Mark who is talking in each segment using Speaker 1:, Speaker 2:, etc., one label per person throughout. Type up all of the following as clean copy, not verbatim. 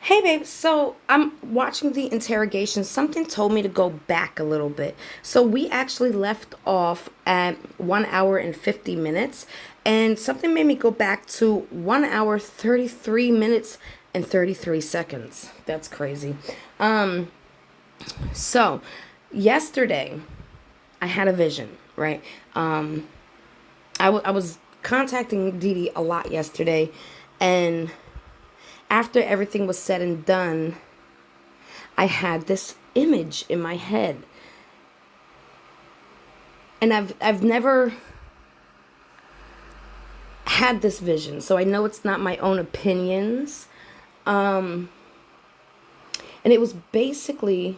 Speaker 1: Hey babe, so I'm watching the interrogation. Something told me to go back a little bit. So we actually left off at 1 hour and 50 minutes, and something made me go back to 1 hour, 33 minutes, and 33 seconds. That's crazy. So yesterday I had a vision, right? I was contacting Dee Dee a lot yesterday, and after everything was said and done, I had this image in my head. And I've never had this vision, so I know it's not my own opinions. And it was basically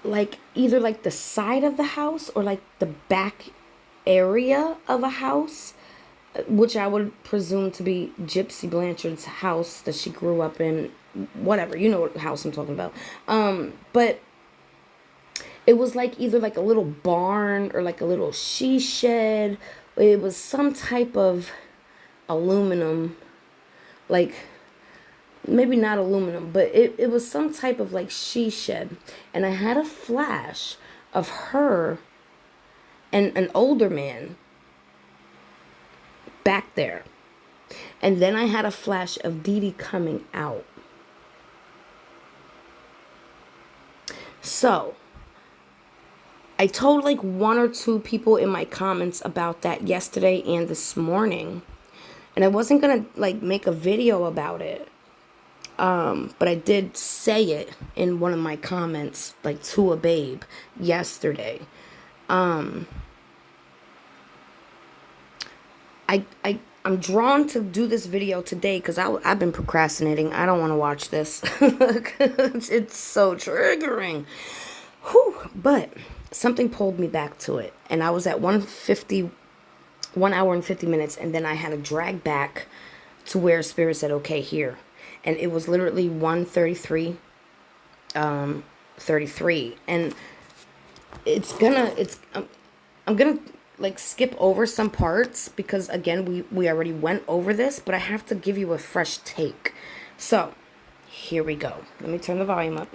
Speaker 1: like either like the side of the house or like the back area of a house, which I would presume to be Gypsy Blanchard's house that she grew up in. Whatever, you know what house I'm talking about. But it was like either like a little barn or like a little she shed. It was some type of aluminum, like maybe not aluminum, but it was some type of like she shed. And I had a flash of her and an older man back there. And then I had a flash of Dee Dee coming out. So I told like one or two people in my comments about that yesterday and this morning. And I wasn't going to like make a video about it. But I did say it in one of my comments, like to a babe yesterday. I'm drawn to do this video today because I've been procrastinating. I don't want to watch this. It's so triggering. Whew. But something pulled me back to it. And I was at 1 hour and 50 minutes. And then I had to drag back to where Spirit said, okay, here. And it was literally 1:33, 33. And I'm gonna like skip over some parts because again we already went over this, but I have to give you a fresh take. So here we go. Let me turn the volume up.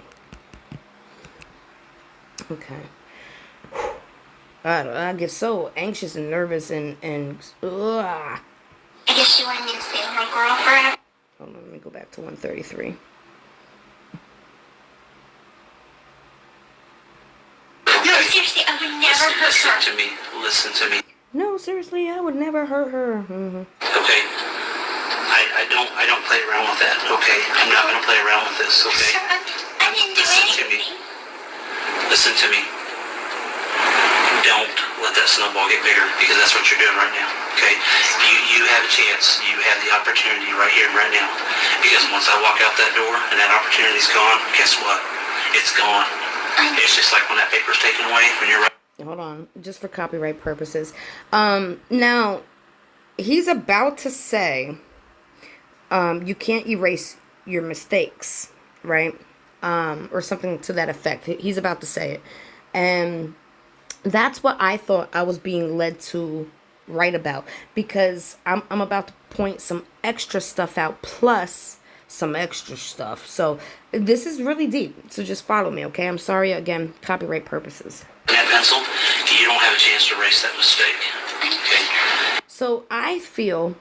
Speaker 1: Okay. I get so anxious and nervous and ugh. I guess you wanted me to stay with my girlfriend. Hold on, let me go back to 133. No, seriously, I would never hurt her. Listen to me. Listen to me. No, seriously, I would never hurt her. Mm-hmm. Okay. I don't play around with that. Okay. I'm not gonna play around with this. Okay. I didn't do anything. Listen to me. Don't let that snowball get bigger because that's what you're doing right now. Okay. You have a chance. You have the opportunity right here and right now. Because once I walk out that door and that opportunity's gone, guess what? It's gone. It's just like when that paper's taken away when you're right. Hold on, just for copyright purposes. Now he's about to say, you can't erase your mistakes, right? Or something to that effect. He's about to say it, and that's what I thought I was being led to write about because I'm about to point some extra stuff out plus some extra stuff. So this is really deep. So just follow me, okay? I'm sorry again, copyright purposes. That pencil, you don't have a chance to erase that mistake. Okay. So I feel,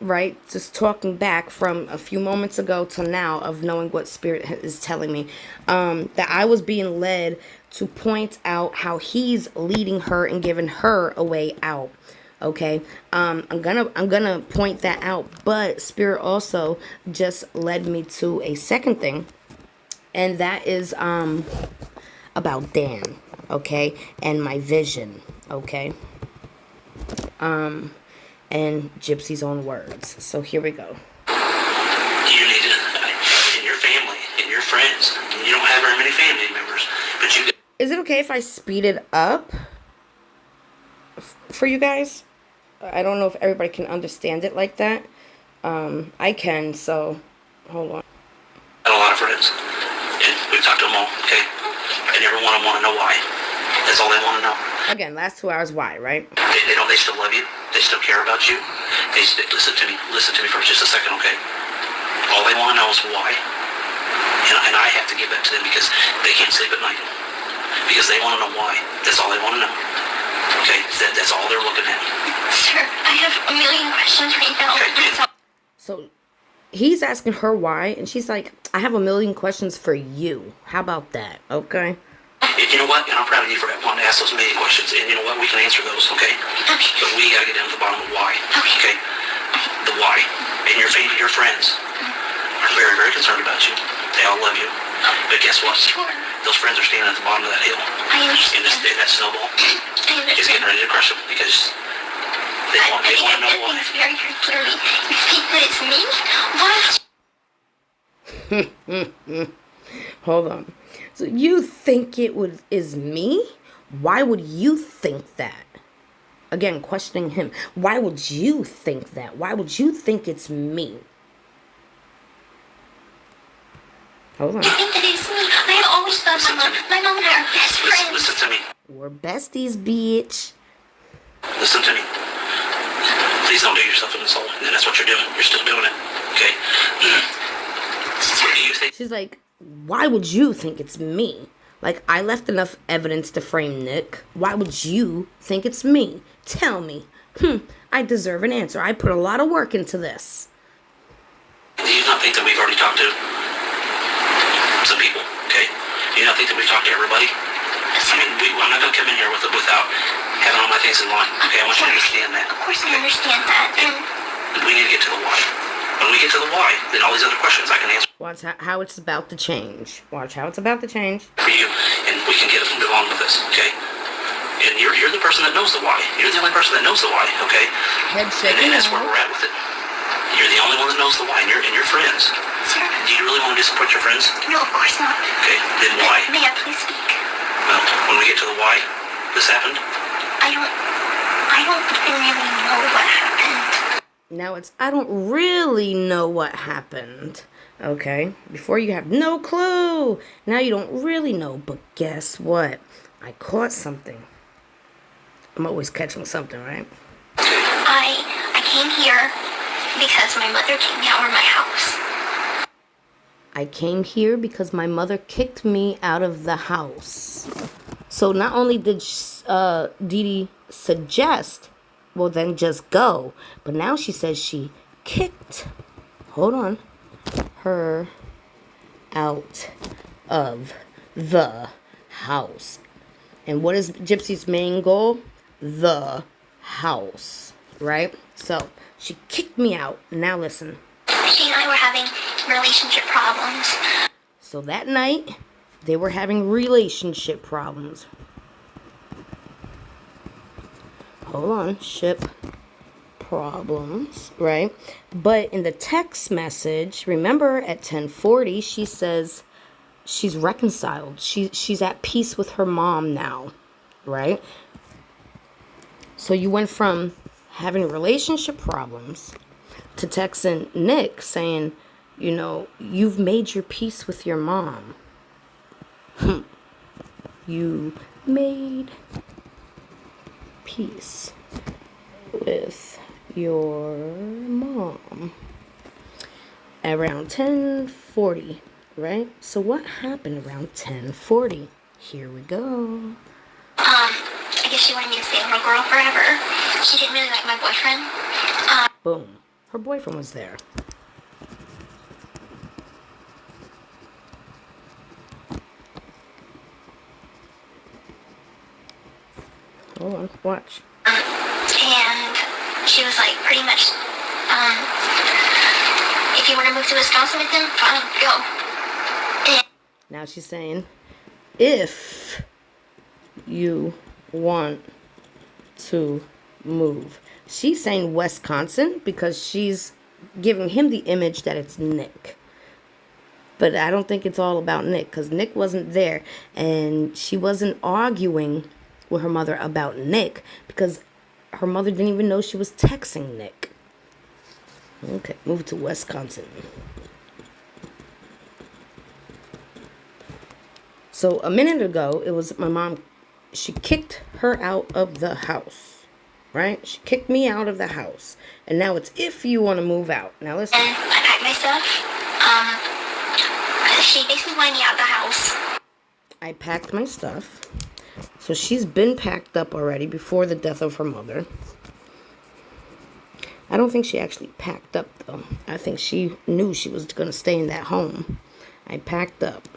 Speaker 1: right, just talking back from a few moments ago to now of knowing what Spirit is telling me, that I was being led to point out how he's leading her and giving her a way out. Okay, I'm gonna point that out, but Spirit also just led me to a second thing, and that is about Dan, okay, and my vision, okay, and Gypsy's own words. So here we go. You need it in your family, in your friends. You don't have very many family members, but you. Is it okay if I speed it up for you guys? I don't know if everybody can understand it like that. I can, so hold on. I have a lot of friends, and we've talked to them all, okay? And every one of them want to know why. That's all they want to know. Again, last 2 hours, why, right? They still love you. They still care about you. Listen to me for just a second, okay? All they want to know is why. And I have to give that to them because they can't sleep at night. Because they want to know why. That's all they want to know. Okay? That's all they're looking at.
Speaker 2: Sir, I have a million questions right now.
Speaker 1: Okay.
Speaker 3: So he's asking her why, and she's like, I have a million questions for you. How about that? Okay?
Speaker 1: You know what? And I'm proud of you for wanting to ask those million questions. And you know what? We can answer those, okay?
Speaker 2: Okay.
Speaker 1: But we got to get down to the bottom of why.
Speaker 2: Okay.
Speaker 1: The why. And your friends are very, very concerned about you. They all love you. But guess what?
Speaker 2: Sure.
Speaker 1: Those friends are standing at the bottom of that hill.
Speaker 2: I understand.
Speaker 1: And that snowball
Speaker 2: I understand.
Speaker 1: is getting ready to crush them because they want to know why.
Speaker 2: It's very, very clearly. You think that it's me? Why?
Speaker 3: Hold on. So you think is me? Why would you think that? Again, questioning him. Why would you think that? Why would you think it's me? Hold on.
Speaker 2: I think that it's me. I have always thought my mom and I are best friends.
Speaker 1: Listen to me.
Speaker 3: We're besties, bitch.
Speaker 1: Listen to me. Please don't do yourself an insult. And that's what you're doing. You're still doing it. Okay? What do you think?
Speaker 3: She's like, why would you think it's me? Like, I left enough evidence to frame Nick. Why would you think it's me? Tell me. I deserve an answer. I put a lot of work into this.
Speaker 1: Do you not think that we've already talked to some people, okay? Do you not think that we've talked to everybody? I mean, I'm not going to come in here without having all my things in line, okay? I want you to understand that.
Speaker 2: Of course I understand that. And
Speaker 1: we need to get to the why. When we get to the why, then all these other questions I can answer
Speaker 3: Watch how it's about to change. Watch how it's about to change.
Speaker 1: for you, and we can move on with this, okay? And you're the person that knows the why. You're the only person that knows the why, okay?
Speaker 3: Head shaking.
Speaker 1: And that's where we're at with it. You're the only one that knows the why, and your friends.
Speaker 2: sir,
Speaker 1: Do you really want to disappoint your friends?
Speaker 2: no, of course not.
Speaker 1: Okay, then why?
Speaker 2: May I please speak?
Speaker 1: Well, when we get to the why this happened,
Speaker 2: I don't really know what happened.
Speaker 3: Now it's, I don't really know what happened. Okay? Before you have no clue. Now you don't really know. But guess what? I caught something. I'm always catching something, right?
Speaker 2: I came here because my mother kicked me out of my house.
Speaker 3: I came here because my mother kicked me out of the house. So not only did Dee Dee suggest, well then just go, but now she says she kicked, hold on, her out of the house. And what is Gypsy's main goal? The house, right? So she kicked me out. Now listen.
Speaker 2: She and I were having relationship problems.
Speaker 3: So that night, they were having relationship problems. Hold on, ship problems, right? But in the text message, remember at 10:40, she says she's reconciled. She's at peace with her mom now, right? So you went from having relationship problems to texting Nick saying, you know, you've made your peace with your mom. You made peace with your mom. Around 10:40, right? So what happened around 10:40? Here we go.
Speaker 2: I guess she wanted me to stay with her girl forever. She didn't really like my boyfriend.
Speaker 3: Boom. Her boyfriend was there. Hold on, watch.
Speaker 2: And she was like, pretty much, if you want to move to Wisconsin with him, fine, go. And
Speaker 3: Now she's saying, if you want to move. She's saying Wisconsin because she's giving him the image that it's Nick. But I don't think it's all about Nick because Nick wasn't there. And she wasn't arguing with her mother about Nick because her mother didn't even know she was texting Nick. Okay, move to Wisconsin. So a minute ago, it was my mom. She kicked her out of the house, right? She kicked me out of the house. And now it's if you want to move out. Now listen.
Speaker 2: I packed my stuff. She basically wanted me out of the house.
Speaker 3: I packed my stuff. So she's been packed up already before the death of her mother. I don't think she actually packed up, though. I think she knew she was going to stay in that home. I packed up.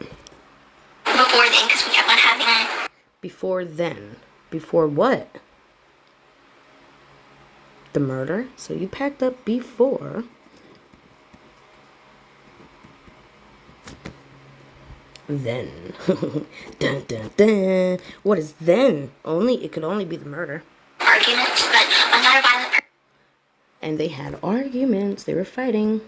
Speaker 2: Before then, because we kept on having...
Speaker 3: Before then? Before what? The murder? So you packed up before... Then. Dun, dun, dun. What is then? It could only be the murder.
Speaker 2: Arguments, but I'm not a violent person.
Speaker 3: And they had arguments. They were fighting.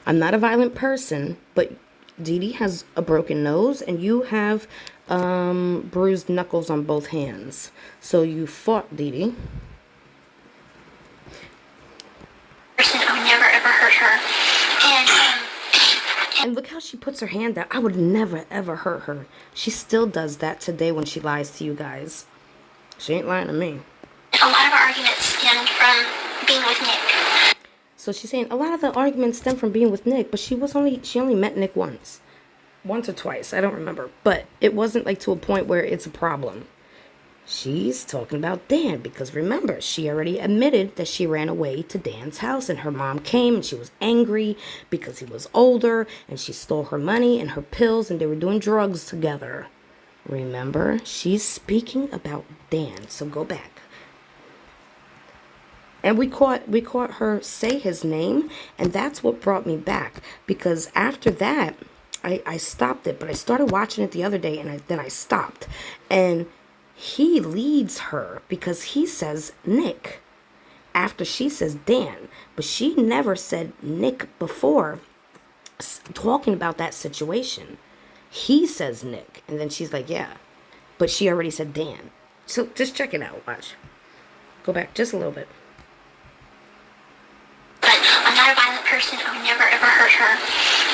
Speaker 3: I'm not a violent person, but Dee Dee has a broken nose and you have bruised knuckles on both hands. So you fought, Dee Dee.
Speaker 2: I would never ever hurt her.
Speaker 3: And look how she puts her hand out. I would never, ever hurt her. She still does that today when she lies to you guys. She ain't lying to me.
Speaker 2: A lot of our arguments stemmed from being with Nick.
Speaker 3: So she's saying a lot of the arguments stem from being with Nick, but she only met Nick once. Once or twice, I don't remember. But it wasn't like to a point where it's a problem. She's talking about Dan because remember, she already admitted that she ran away to Dan's house and her mom came and she was angry because he was older and she stole her money and her pills and they were doing drugs together. Remember, she's speaking about Dan, so go back. And we caught her say his name, and that's what brought me back because after that, I stopped it, but I started watching it the other day and then I stopped. And he leads her because he says Nick after she says Dan, but she never said Nick before talking about that situation. He says Nick, and then she's like, yeah, but she already said Dan. So just check it out. Watch. Go back just a little bit.
Speaker 2: But I'm not a violent person. I would never ever hurt her.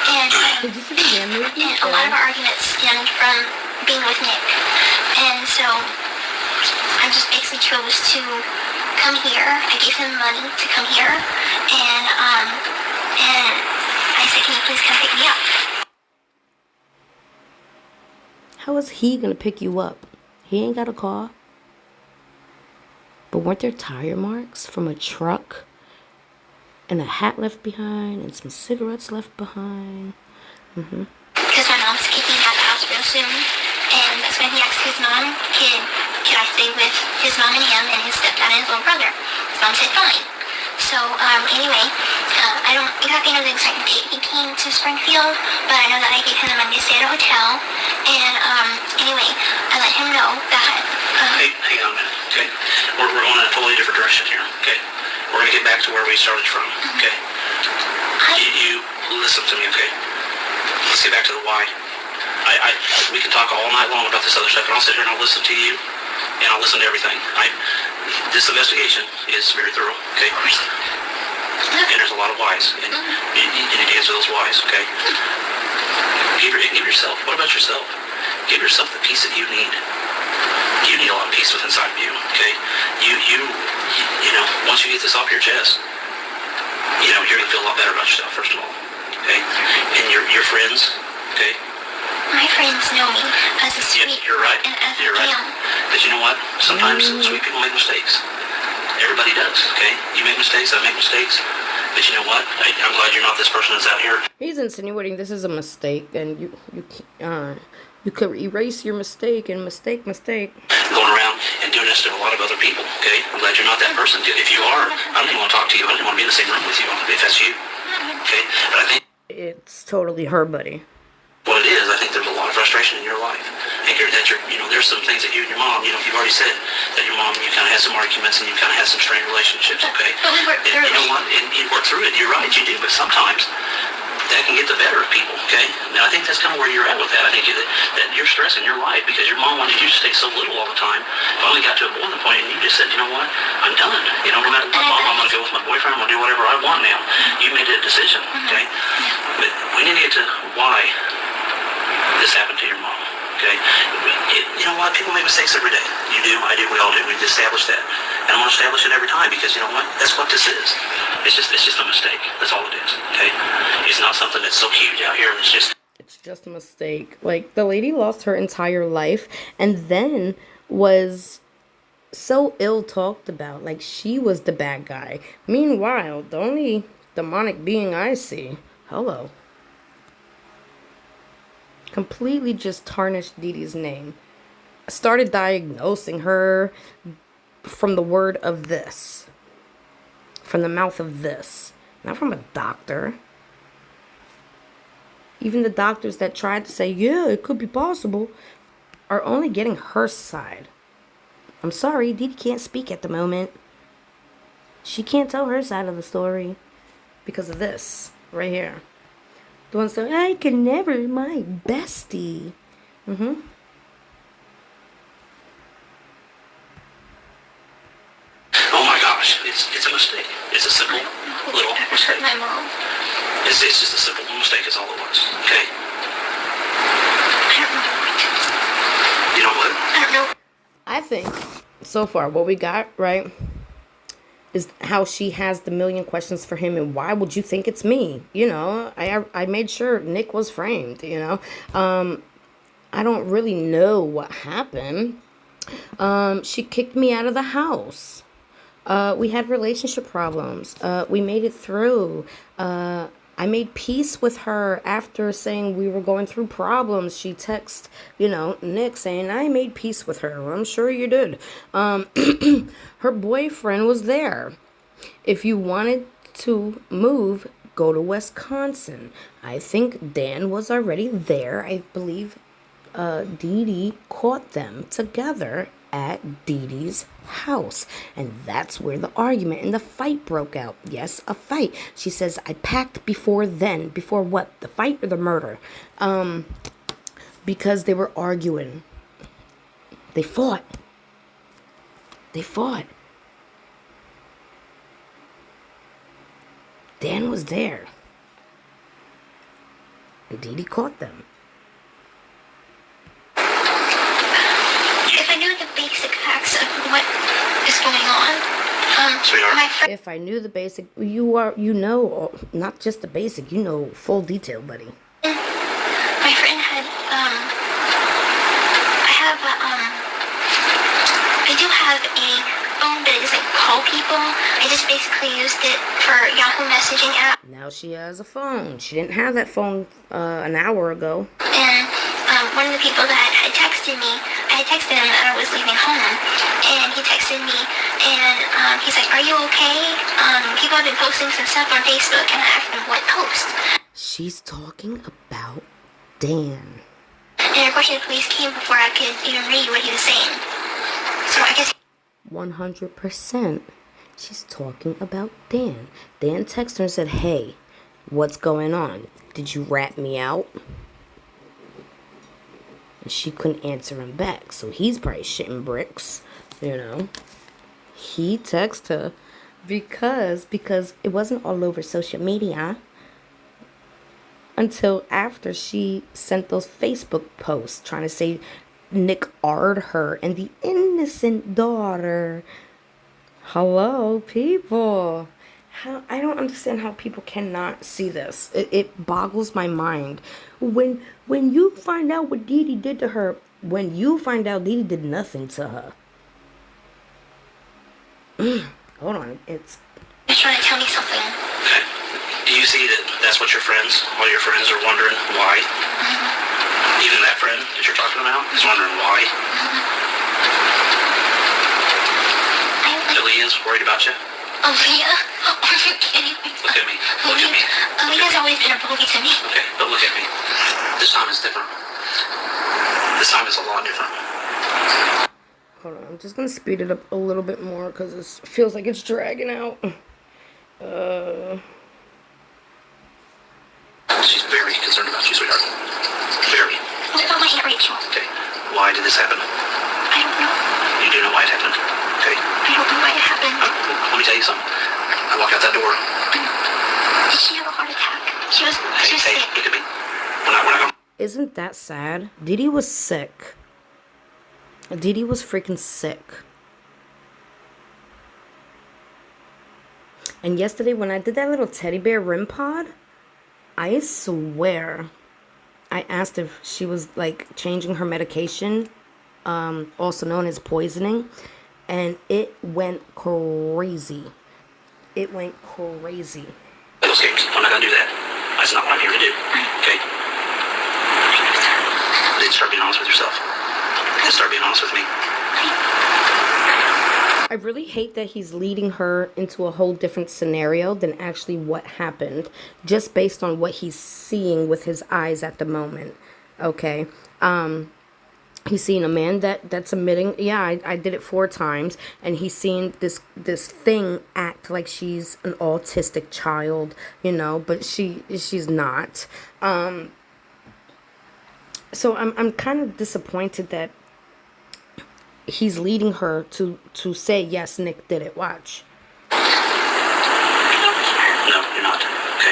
Speaker 2: And
Speaker 3: did you see the Dan movie?
Speaker 2: And a lot of our arguments stemmed from being with Nick. And so I just basically chose to come here. I gave him money to come here. And I said, can you please come pick me up?
Speaker 3: How is he going to pick you up? He ain't got a car. But weren't there tire marks from a truck? And a hat left behind and some cigarettes left behind.
Speaker 2: Because my mom's kicking me out of the house real soon. And that's when he asked his mom, can I stay with his mom and him and his stepdad and his little brother? His mom said fine. So anyway, I don't exactly know the exact date he came to Springfield, but I know that I gave him the money to stay at a hotel. And anyway, I let him know that...
Speaker 1: Hey, hang on a minute, okay? We're going in a totally different direction here, okay? We're going to get back to where we started from, okay? You listen to me, okay? Let's get back to the why. We can talk all night long about this other stuff, and I'll sit here and I'll listen to you, and I'll listen to everything. This investigation is very thorough, okay? And there's a lot of whys, and you need to answer those whys, okay? Give yourself, what about yourself? Give yourself the peace that you need. You need a lot of peace within inside of you, okay? You know, once you get this off your chest, you know, you're going to feel a lot better about yourself, first of all, okay? And your friends, okay?
Speaker 2: My friends know me as a sweet
Speaker 1: you're right.
Speaker 2: and as
Speaker 1: you're
Speaker 2: I
Speaker 1: right.
Speaker 2: am.
Speaker 1: But you know what? Sometimes sweet people make mistakes. Everybody does, okay? You make mistakes, I make mistakes. But you know what? I'm glad you're not this person that's out here.
Speaker 3: He's insinuating this is a mistake, and you could erase your mistake and mistake.
Speaker 1: Going around and doing this to a lot of other people, okay? I'm glad you're not that person. If you are, I don't even want to talk to you. I don't even want to be in the same room with you if that's you, okay? But I think
Speaker 3: it's totally her, buddy.
Speaker 1: What it is, I think there's a lot of frustration in your life. I think there's some things that you and your mom, you've already said that your mom, you kind of had some arguments and you kind of had some strained relationships, okay?
Speaker 2: But we worked through it.
Speaker 1: You know what? And you work through it. You're right, you do. But sometimes that can get the better of people, okay? Now, I think that's kind of where you're at with that. I think that you're stressing your life because your mom wanted you to stay so little all the time. Finally got to a boiling point and you just said, you know what? I'm done. You know, no matter what, Mom, I'm going to go with my boyfriend. I'm going to do whatever I want now. You made that decision, okay? But we need to get to why this happened to your mom, okay? You know what? People make mistakes every day. You do, I do, we all do. We've established that. And I'm going to establish it every time because you know what? That's what this is. It's just a mistake. That's all it is, okay? not something that's so huge out here. It's
Speaker 3: just a mistake. Like, the lady lost her entire life and then was so ill talked about. Like, she was the bad guy. Meanwhile, the only demonic being I see, hello, completely just tarnished Dee Dee's name. Started diagnosing her from the word of this. From the mouth of this. Not from a doctor. Even the doctors that tried to say, yeah, it could be possible, are only getting her side. I'm sorry, Dee Dee can't speak at the moment. She can't tell her side of the story because of this right here. The one saying, I can never, my bestie.
Speaker 1: Oh my gosh, it's a mistake. It's a simple little mistake.
Speaker 2: My mom.
Speaker 1: It's just a simple little mistake is all it was. Okay?
Speaker 2: I don't know.
Speaker 1: You know what?
Speaker 2: I don't know.
Speaker 3: I think so far what we got, right, is how she has the million questions for him and why would you think it's me? You know, I made sure Nick was framed, you know. I don't really know what happened. She kicked me out of the house. We had relationship problems. We made it through. I made peace with her after saying we were going through problems. She texted, you know, Nick saying, I made peace with her. Well, I'm sure you did. Her boyfriend was there. If you wanted to move, go to Wisconsin. I think Dan was already there. I believe Dee Dee caught them together at Dee Dee's house. And that's where the argument and the fight broke out. Yes, a fight. She says, I packed before then. Before what? The fight or the murder? Because they were arguing. They fought. Dan was there. And Dee Dee caught them.
Speaker 2: If I knew the basic facts of what is going on, my friend.
Speaker 3: If I knew the basic, you know, not just the basic, you know, full detail, buddy.
Speaker 2: My friend had, I do have a phone, but it doesn't call people. I just basically used it for Yahoo messaging app.
Speaker 3: Now she has a phone. She didn't have that phone an hour ago.
Speaker 2: And one of the people that had texted me, I had texted him that I was leaving home, and he texted me, and he's like, are you okay? People have been posting some stuff on Facebook, and I asked him what post.
Speaker 3: She's talking about Dan.
Speaker 2: And unfortunately, the police came before I could even read what he was saying. So I guess
Speaker 3: 100%. She's talking about Dan. Dan texted her and said, hey, what's going on? Did you rat me out? And she couldn't answer him back. So he's probably shitting bricks, you know. He texted her because it wasn't all over social media until after she sent those Facebook posts trying to say Nick R'd her and the innocent daughter. Hello, people. I don't understand how people cannot see this. It boggles my mind. When you find out what Dee Dee did to her, when you find out Dee Dee did nothing to her. Hold on, it's...
Speaker 2: He's trying to tell me something.
Speaker 1: Okay. Do you see that's what all your friends are wondering why?
Speaker 2: Mm-hmm.
Speaker 1: Even that friend that you're talking about is wondering why? Leah's worried about you?
Speaker 2: Oh, Leah? Are you kidding me?
Speaker 1: Look at me. Look at me.
Speaker 2: Leah's always been a bully to me.
Speaker 1: Okay, but look at me. This time is different. This time is a lot different.
Speaker 3: Hold on, I'm just gonna speed it up a little bit more because it feels like it's dragging out.
Speaker 1: She's very concerned about you, sweetheart. Very.
Speaker 2: What about my Aunt Rachel?
Speaker 1: Okay, why did this happen?
Speaker 2: I don't know.
Speaker 1: You do know why it happened, okay?
Speaker 2: I don't know why it happened.
Speaker 1: Let me tell you something. I walked out that door.
Speaker 2: Did she have a heart attack? She was sick.
Speaker 1: Look at me. We're not gonna...
Speaker 3: Isn't that sad? Dee Dee was sick. Dee Dee was freaking sick. And yesterday when I did that little teddy bear REM pod, I swear I asked if she was like changing her medication, also known as poisoning, and it went crazy. It went crazy.
Speaker 1: Those games. I'm not gonna do that. That's not what I'm here to do. Okay? Then start being honest with yourself. And start being honest with me.
Speaker 3: I really hate that he's leading her into a whole different scenario than actually what happened, just based on what he's seeing with his eyes at the moment. Okay. He's seeing a man that's admitting, yeah, I did it 4 times, and he's seeing this thing act like she's an autistic child, but she's not. So I'm kind of disappointed that he's leading her to say, yes, Nick did it. Watch.
Speaker 1: No, you're not. Okay?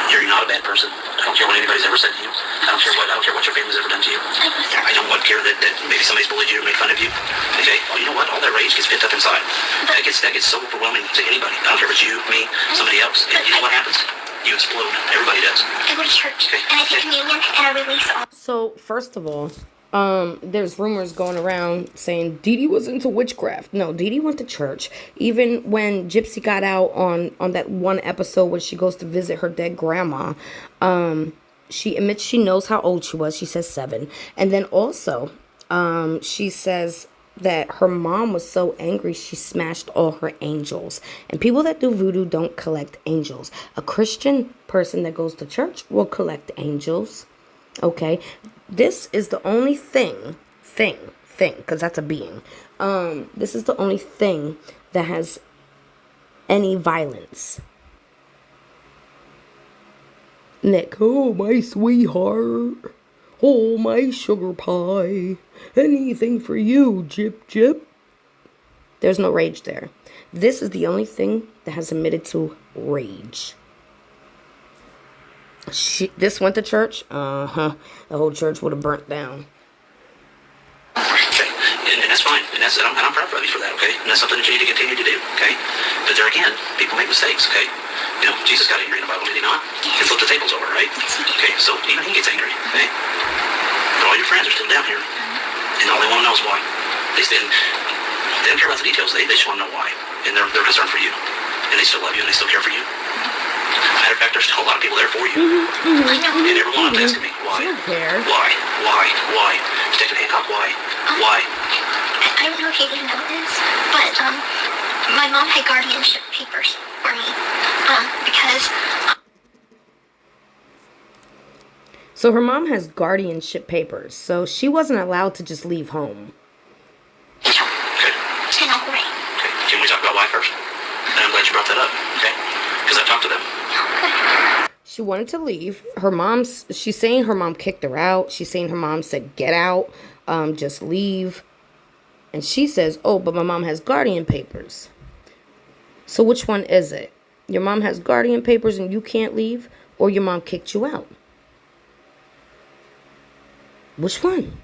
Speaker 1: You're not a bad person. I don't care what anybody's ever said to you. I don't care what your family's ever done to you. I don't care that maybe somebody's bullied you or made fun of you. Okay? Well, you know what? All that rage gets pent up inside. That gets so overwhelming to anybody. I don't care if it's you, me, somebody else. And you know what happens? You explode. Everybody does.
Speaker 2: I go to church, and I take communion, and I release all.
Speaker 3: So, first of all, there's rumors going around saying Dee Dee was into witchcraft. No, Dee Dee went to church. Even when Gypsy got out on that one episode where she goes to visit her dead grandma, she admits she knows how old she was. She says 7. And then also, she says that her mom was so angry she smashed all her angels. And people that do voodoo don't collect angels. A Christian person that goes to church will collect angels. Okay? This is the only thing, because that's a being. This is the only thing that has any violence. Nick, oh, my sweetheart. Oh, my sugar pie. Anything for you, Jip Jip. There's no rage there. This is the only thing that has admitted to rage. This went to church? The whole church would have burnt down.
Speaker 1: Okay, and that's fine. And I'm proud of you for that, okay? And that's something that you need to continue to do, okay? But there again, people make mistakes, okay? Jesus got angry in the Bible, did he not? He flipped the tables over, right? Okay, so even he gets angry, okay? But all your friends are still down here. And all they want to know is why. They don't care about the details. They just want to know why. And they're concerned for you. And they still love you and they still care for you. Matter of fact, there's still a lot of people there for you. And every one of them is asking me, why? Why? Detective Hancock, why? Why?
Speaker 2: I don't know if you didn't know this, but my mom had guardianship papers for me because.
Speaker 3: So her mom has guardianship papers, so she wasn't allowed to just leave home.
Speaker 1: Okay.
Speaker 2: And Uncle Ray.
Speaker 1: Okay. Can we talk about why first? And I'm glad you brought that up, okay? Because I've talked to them.
Speaker 3: She wanted to leave. She's saying her mom kicked her out. She's saying her mom said, get out, just leave. And she says, oh, but my mom has guardian papers. So which one is it? Your mom has guardian papers and you can't leave? Or your mom kicked you out? Which one?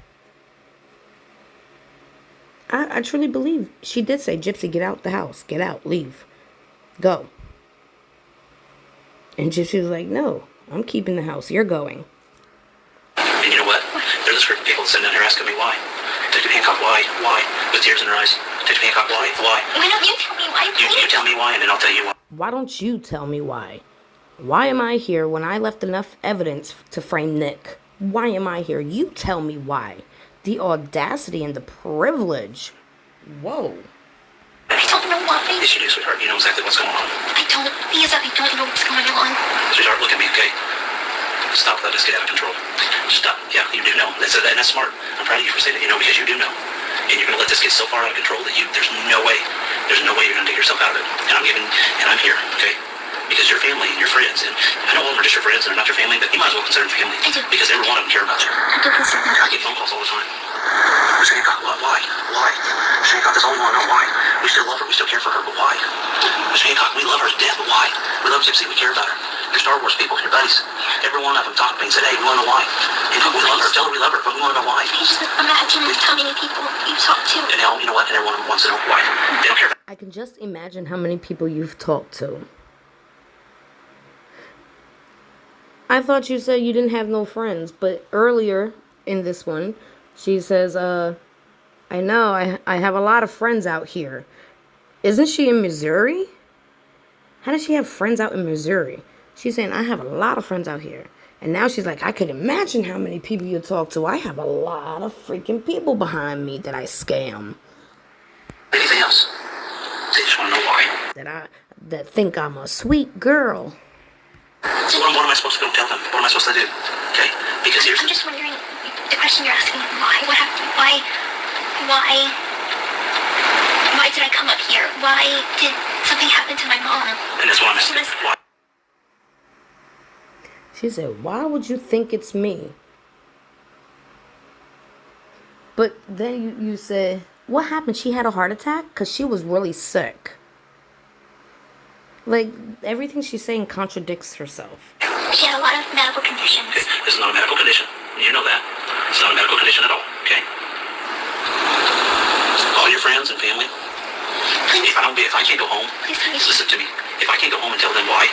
Speaker 3: I truly believe she did say, Gypsy, get out the house. Get out. Leave. Go. And Gypsy was like, no, I'm keeping the house. You're going.
Speaker 1: And you know what? There's this group of people sitting down here asking me why. Detective Hancock, why? Why? With tears in their eyes. Detective Hancock, why? Why?
Speaker 2: Why don't you tell me why?
Speaker 1: You tell me why, and then I'll tell you why.
Speaker 3: Why don't you tell me why? Why am I here when I left enough evidence to frame Nick? Why am I here? You tell me why. The audacity and the privilege. Whoa.
Speaker 2: I don't know why.
Speaker 1: Yes, you do, sweetheart. You know exactly what's going on.
Speaker 2: I don't, because I don't know what's going on.
Speaker 1: Sweetheart, look at me, okay? Stop. Let this get out of control. Stop. Yeah, you do know. That's smart. I'm proud of you for saying that you know, because you do know. And you're going to let this get so far out of control that there's no way you're going to take yourself out of it. And I'm here, okay? Because your family and your friends, and I know all of them are just your friends and they're not your family, but you might as well consider them family.
Speaker 2: I do.
Speaker 1: Because every one of them care about you.
Speaker 2: I do consider them.
Speaker 1: I get phone calls all the time. Miss Hancock, why? Miss Hancock, that's all we want to know. Why? We still love her. We still care for her, but why? Miss Hancock, we love her to death, but why? We love Gypsy. We care about her. Your Star Wars people, your buddies. Every one of them talked to me and said, hey, we want to know why. Hancock, we love her. Tell her we love her, but we want to know why.
Speaker 2: Just imagine how many people you talk to.
Speaker 1: And hell, you know what? And everyone wants to know why. They don't care.
Speaker 3: I can just imagine how many people you've talked to. I thought you said you didn't have no friends, but earlier in this one, she says, I know, I have a lot of friends out here. Isn't she in Missouri? How does she have friends out in Missouri? She's saying, I have a lot of friends out here. And now she's like, I could imagine how many people you talk to. I have a lot of freaking people behind me that I scam.
Speaker 1: Anything else? They just want to know why.
Speaker 3: That think I'm a sweet girl.
Speaker 1: So what am I supposed to go tell them? What am I supposed to do? Okay? Because here's...
Speaker 2: I'm just wondering, the question you're asking, why? What happened? Why did I come up here? Why did something happen to my mom?
Speaker 1: And that's what I'm asking. Why?
Speaker 3: She said, why would you think it's me? But then you said, what happened? She had a heart attack? Because she was really sick. Like, everything she's saying contradicts herself.
Speaker 2: She had a lot of medical conditions.
Speaker 1: Okay, this is not a medical condition. You know that. It's not a medical condition at all, okay? All your friends and family.
Speaker 2: Please.
Speaker 1: If I can't go home,
Speaker 2: Please.
Speaker 1: listen to me. If I can't go home and tell them why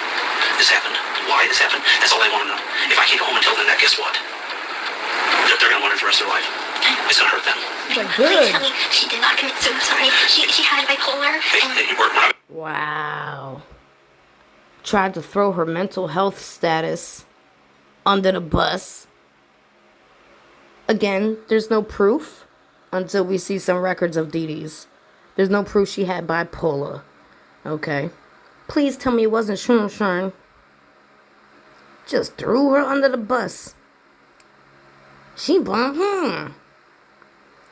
Speaker 1: this happened, that's all I want to know. If I can't go home and tell them that, guess what? They're going to wonder for the rest of their life. It's going to hurt them.
Speaker 3: Like,
Speaker 2: good. Please tell me she did not commit suicide. She had bipolar.
Speaker 3: Wow. Tried to throw her mental health status under the bus. Again, there's no proof until we see some records of Dee Dee's. There's no proof she had bipolar. Okay. Please tell me it wasn't Shun. Just threw her under the bus. She bumped him.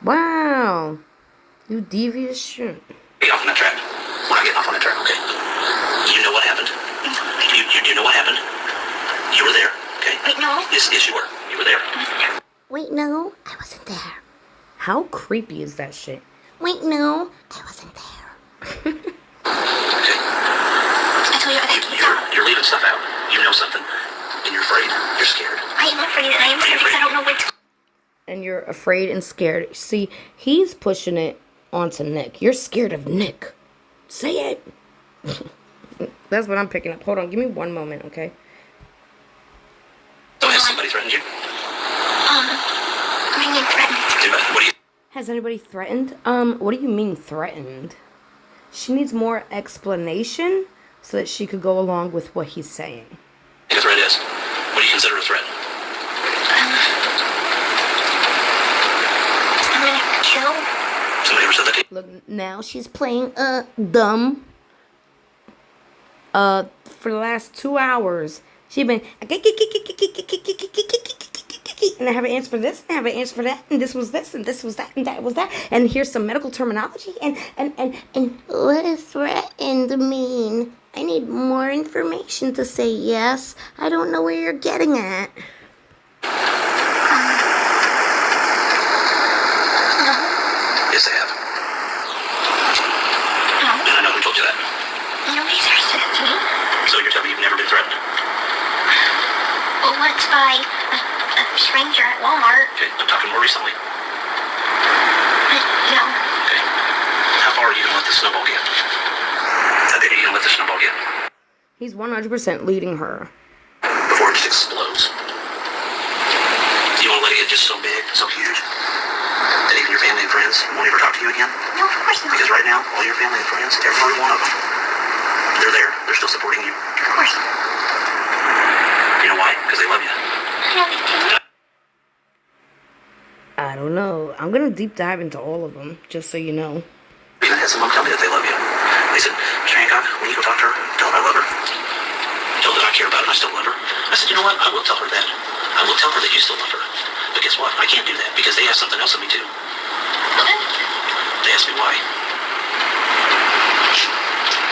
Speaker 3: Wow. You devious shit.
Speaker 1: Get off on that track. We're not getting off on that track, okay? You know what happened? You know what happened? You were there, okay?
Speaker 2: Wait, no.
Speaker 1: Yes, you were. You were there.
Speaker 2: Wait, no. I wasn't there.
Speaker 3: How creepy is that shit?
Speaker 2: Wait, no. I wasn't there.
Speaker 1: Okay.
Speaker 2: I told you
Speaker 1: You're leaving stuff out. You know something. And you're afraid. You're scared.
Speaker 2: I am afraid, and I am scared because I don't know where to.
Speaker 3: And you're afraid and scared. See, he's pushing it onto Nick. You're scared of Nick. Say it. That's what I'm picking up. Hold on. Give me one moment, okay?
Speaker 1: So has somebody threatened you?
Speaker 2: I mean, threatened.
Speaker 1: What do you...
Speaker 3: Has anybody threatened? What do you mean threatened? She needs more explanation so that she could go along with what he's saying.
Speaker 1: What a threat is? What do you consider a threat?
Speaker 2: I'm gonna kill.
Speaker 1: Somebody ever said that to you?
Speaker 3: Look, now she's playing dumb. For the last 2 hours, she's been and I have an answer for this, and I have an answer for that, and this was this, and this was that, and that was that, and here's some medical terminology, and what does threatened mean? I need more information to say yes. I don't know where you're getting at.
Speaker 1: Yes, they have.
Speaker 2: No.
Speaker 1: And I know who told you that.
Speaker 2: Nobody's ever said that to me.
Speaker 1: So you're telling me you've never been threatened?
Speaker 2: Well, once by a stranger at Walmart.
Speaker 1: Okay, I'm talking more recently.
Speaker 2: No.
Speaker 1: Okay. How far are you going to let this snowball get? How big are you going to let this snowball get?
Speaker 3: He's 100% leading her.
Speaker 1: Before it just explodes. Do you want to let it get just so big, so huge, that even your family and friends won't ever talk to you again?
Speaker 2: No, of course not.
Speaker 1: Because right now, all your family and friends, every one of them, they're there. They're still supporting you.
Speaker 2: Of course.
Speaker 1: You know why? Because they love you.
Speaker 2: No, they do.
Speaker 3: I don't know. I'm going to deep dive into all of them, just so you know.
Speaker 1: Even had someone tell me that they love you. They said, Mr. Hancock, when you go talk to her, tell her I love her. Tell her that I care about her and I still love her. I said, you know what? I will tell her that. I will tell her that you still love her. But guess what? I can't do that because they have something else in me too. They asked me why.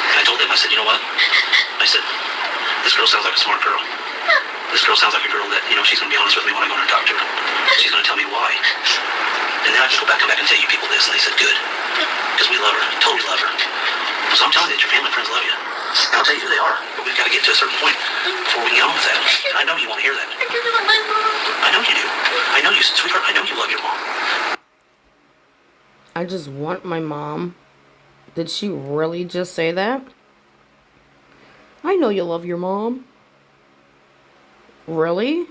Speaker 1: And I told them, I said, you know what? I said, this girl sounds like a smart girl. This girl sounds like a girl that, she's going to be honest with me when I go in and talk to her. She's going to tell me why. And then I just come back and tell you people this, and they said, good. Because we love her. Totally love her. So I'm telling you that your family and friends love you. And I'll tell you who they are. But we've got to get to a certain point before we can get on with that. And I know you want to hear that. I know you do. I know you, sweetheart. I know you love your mom.
Speaker 3: I just want my mom. Did she really just say that? I know you love your mom. Really?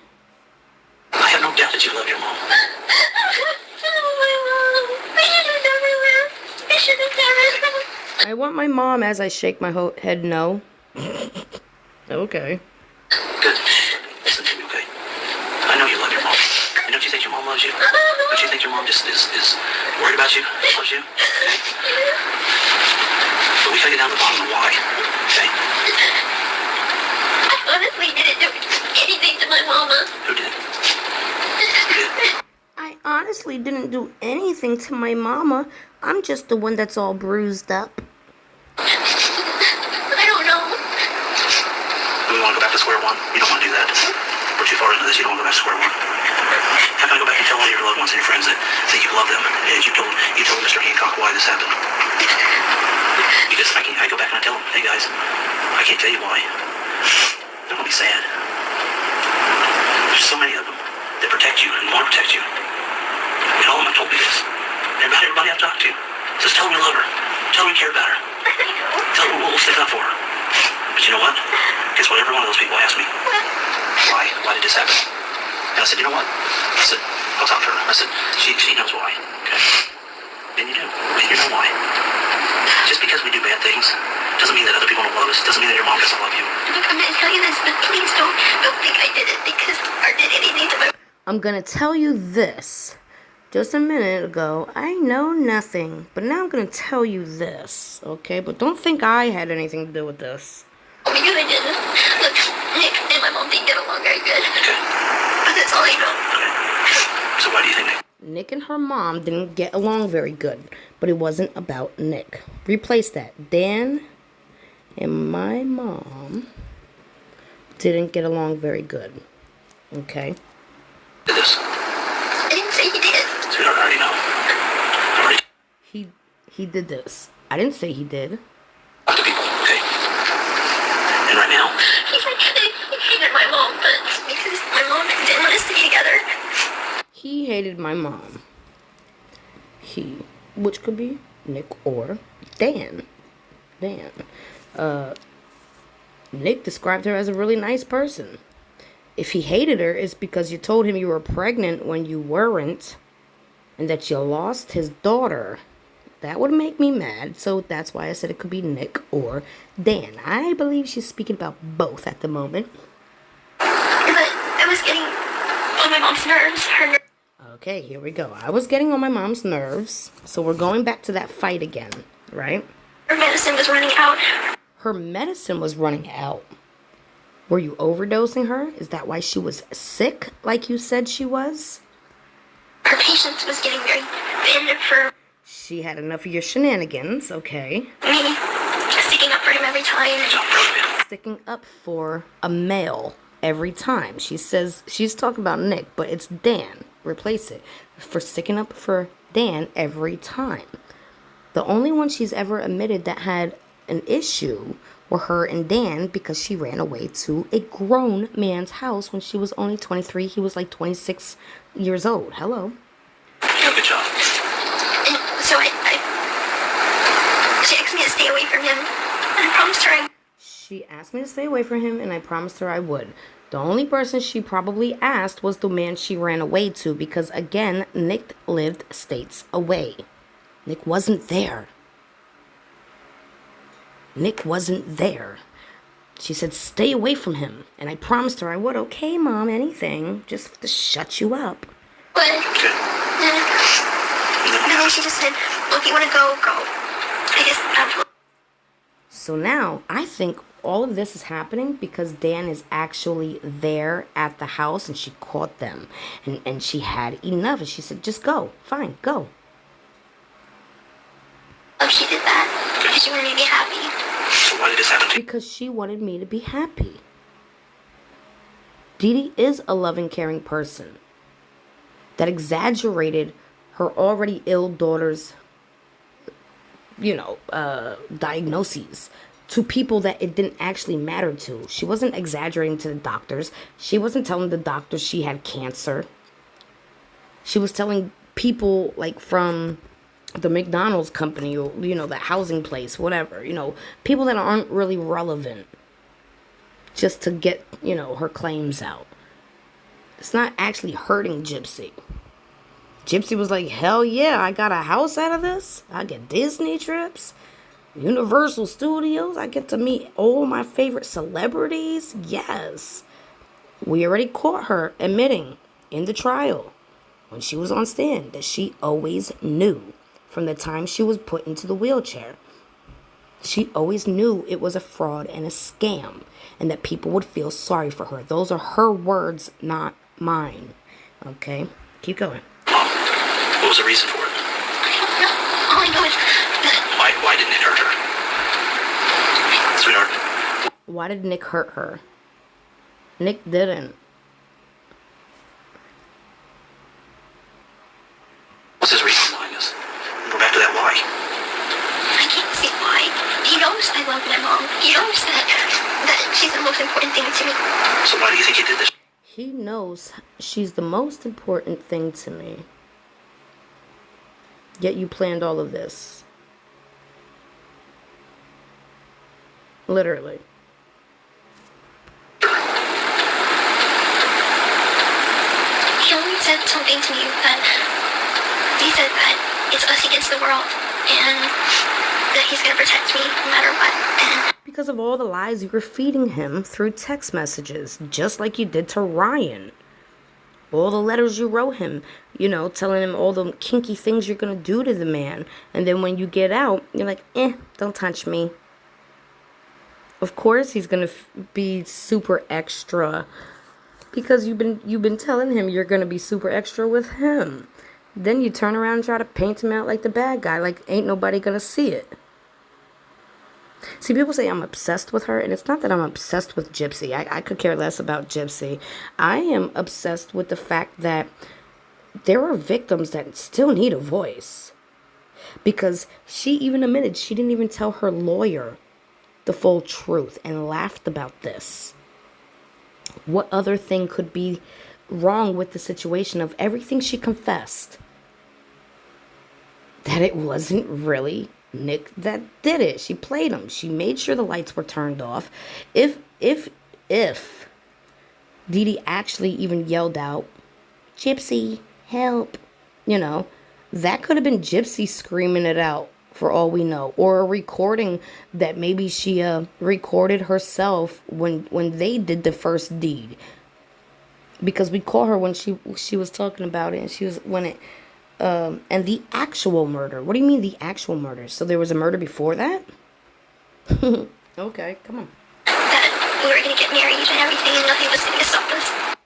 Speaker 1: I have no doubt that you love your mom.
Speaker 3: I want my mom as I shake my head no. Okay.
Speaker 1: Good. Listen to me, okay? I know you love your mom. And don't you think your mom loves you? Don't you think your mom just is worried about you? Loves you? Okay? But we gotta get down to the bottom of why. Okay?
Speaker 2: I honestly didn't do anything to my mama.
Speaker 1: Who did? Who did?
Speaker 3: I honestly didn't do anything to my mama. I'm just the one that's all bruised up.
Speaker 2: I don't know.
Speaker 1: Do we want to go back to square one? You don't want to do that. We're too far into this. You don't want to go back to square one. How can I go back and tell all your loved ones and your friends that you love them? And you told Mr. Hancock why this happened. Because I go back and I tell them, hey guys, I can't tell you why. They're going to be sad. There's so many of them that protect you and want to protect you. And all of them have told me this. Everybody I've talked to says, tell them you love her. Tell them you care about her. Tell them we'll stick up for her. But you know what? Guess what? Every one of those people asked me, why? Why did this happen? And I said, you know what? I said, I'll talk to her. I said, she knows why. Okay? And you do. And you know why. Just because we do bad things doesn't mean that other people don't love us. Doesn't mean that your mom doesn't love you.
Speaker 2: Look, I'm gonna tell you this, but please don't think I did it because I did anything to my.
Speaker 3: I'm gonna tell you this. Just a minute ago, I know nothing, but now I'm gonna tell you this, okay? But don't think I had anything to do with this.
Speaker 2: Oh, because I didn't. Look, Nick and my mom didn't get along very good.
Speaker 1: Okay.
Speaker 2: But that's all I know.
Speaker 1: Okay. So why do you think
Speaker 3: Nick and her mom didn't get along very good, but it wasn't about Nick. Replace that. Dan and my mom didn't get along very good, okay?
Speaker 1: did this?
Speaker 2: I didn't say he did.
Speaker 1: Sweetheart, I already know. I already
Speaker 3: He did this. I didn't say he did.
Speaker 1: talk to people, okay? And right now,
Speaker 2: He hated my mom, but because my mom didn't want us to be together.
Speaker 3: He hated my mom. Which could be Nick or Dan. Nick described her as a really nice person. If he hated her, it's because you told him you were pregnant when you weren't, and that you lost his daughter. That would make me mad, so that's why I said it could be Nick or Dan. I believe she's speaking about both at the moment.
Speaker 2: But I was getting on my mom's nerves. Her nerves.
Speaker 3: Okay, here we go. I was getting on my mom's nerves, so we're going back to that fight again, right?
Speaker 2: Her medicine was running out.
Speaker 3: Her medicine was running out. Were you overdosing her? Is that why she was sick, like you said she was?
Speaker 2: Her patience was getting very thin for
Speaker 3: She had enough of your shenanigans, okay.
Speaker 2: me, sticking up for him every time.
Speaker 3: Sticking up for a male every time. She says, she's talking about Nick, but it's Dan. Replace it. For sticking up for Dan every time. The only one she's ever admitted that had an issue were her and Dan because she ran away to a grown man's house when she was only 23. He was like 26 years old. Hello.
Speaker 1: good job.
Speaker 2: And so she asked me to stay away from him, and I promised her I.
Speaker 3: She asked me to stay away from him, and I promised her I would. The only person she probably asked was the man she ran away to because, again, Nick lived states away. Nick wasn't there. Nick wasn't there. She said, stay away from him. And I promised her I would. Okay, Mom, anything. Just to shut you up.
Speaker 2: But then she just said, well, if you want to go, go. I guess after.
Speaker 3: So now, I think all of this is happening because Dan is actually there at the house and she caught them. And she had enough. And she said, just go. Fine, go.
Speaker 2: Oh, she did that because she wanted me to be happy.
Speaker 1: So why did this happen to you?
Speaker 3: Because she wanted me to be happy. Dee Dee is a loving, caring person that exaggerated her already ill daughter's, diagnoses to people that it didn't actually matter to. She wasn't exaggerating to the doctors. She wasn't telling the doctors she had cancer. She was telling people like from the McDonald's company or, the housing place, whatever, people that aren't really relevant just to get, her claims out. It's not actually hurting Gypsy. Gypsy was like, hell yeah, I got a house out of this. I get Disney trips, Universal Studios. I get to meet all my favorite celebrities. Yes. We already caught her admitting in the trial when she was on stand that she always knew from the time she was put into the wheelchair. She always knew it was a fraud and a scam and that people would feel sorry for her. Those are her words, not mine. Okay? Keep going.
Speaker 1: What was the reason for it?
Speaker 2: I don't know. All I know is that...
Speaker 1: Why didn't it hurt her? Sweetheart.
Speaker 3: Why did Nick hurt her? Nick didn't.
Speaker 1: What's his reason behind this? Go back to that why.
Speaker 2: I can't see why. He knows I love my mom. He knows that she's the most important thing to me.
Speaker 1: So why do you think he did this?
Speaker 3: He knows she's the most important thing to me. Yet you planned all of this. Literally.
Speaker 2: He only said something to me that he said that it's us against the world and that he's going to protect me no matter what. And
Speaker 3: because of all the lies you were feeding him through text messages, just like you did to Ryan. All the letters you wrote him, telling him all the kinky things you're going to do to the man. And then when you get out, you're like, don't touch me. Of course he's going to be super extra because you've been telling him you're going to be super extra with him. Then you turn around and try to paint him out like the bad guy, like ain't nobody going to see it. See, people say I'm obsessed with her, and it's not that I'm obsessed with Gypsy. I could care less about Gypsy. I am obsessed with the fact that there are victims that still need a voice. Because she even admitted she didn't even tell her lawyer the full truth and laughed about this. What other thing could be wrong with the situation of everything she confessed? That it wasn't really Nick that did it. She played him. She made sure the lights were turned off. If Dee Dee actually even yelled out, Gypsy, help, that could have been Gypsy screaming it out for all we know. Or a recording that maybe she recorded herself when they did the first deed. Because we caught her when she was talking about it, and she was and the actual murder. What do you mean the actual murder? So there was a murder before that? Okay, come on.
Speaker 2: That we were going to get married and everything and nothing was going to stop us.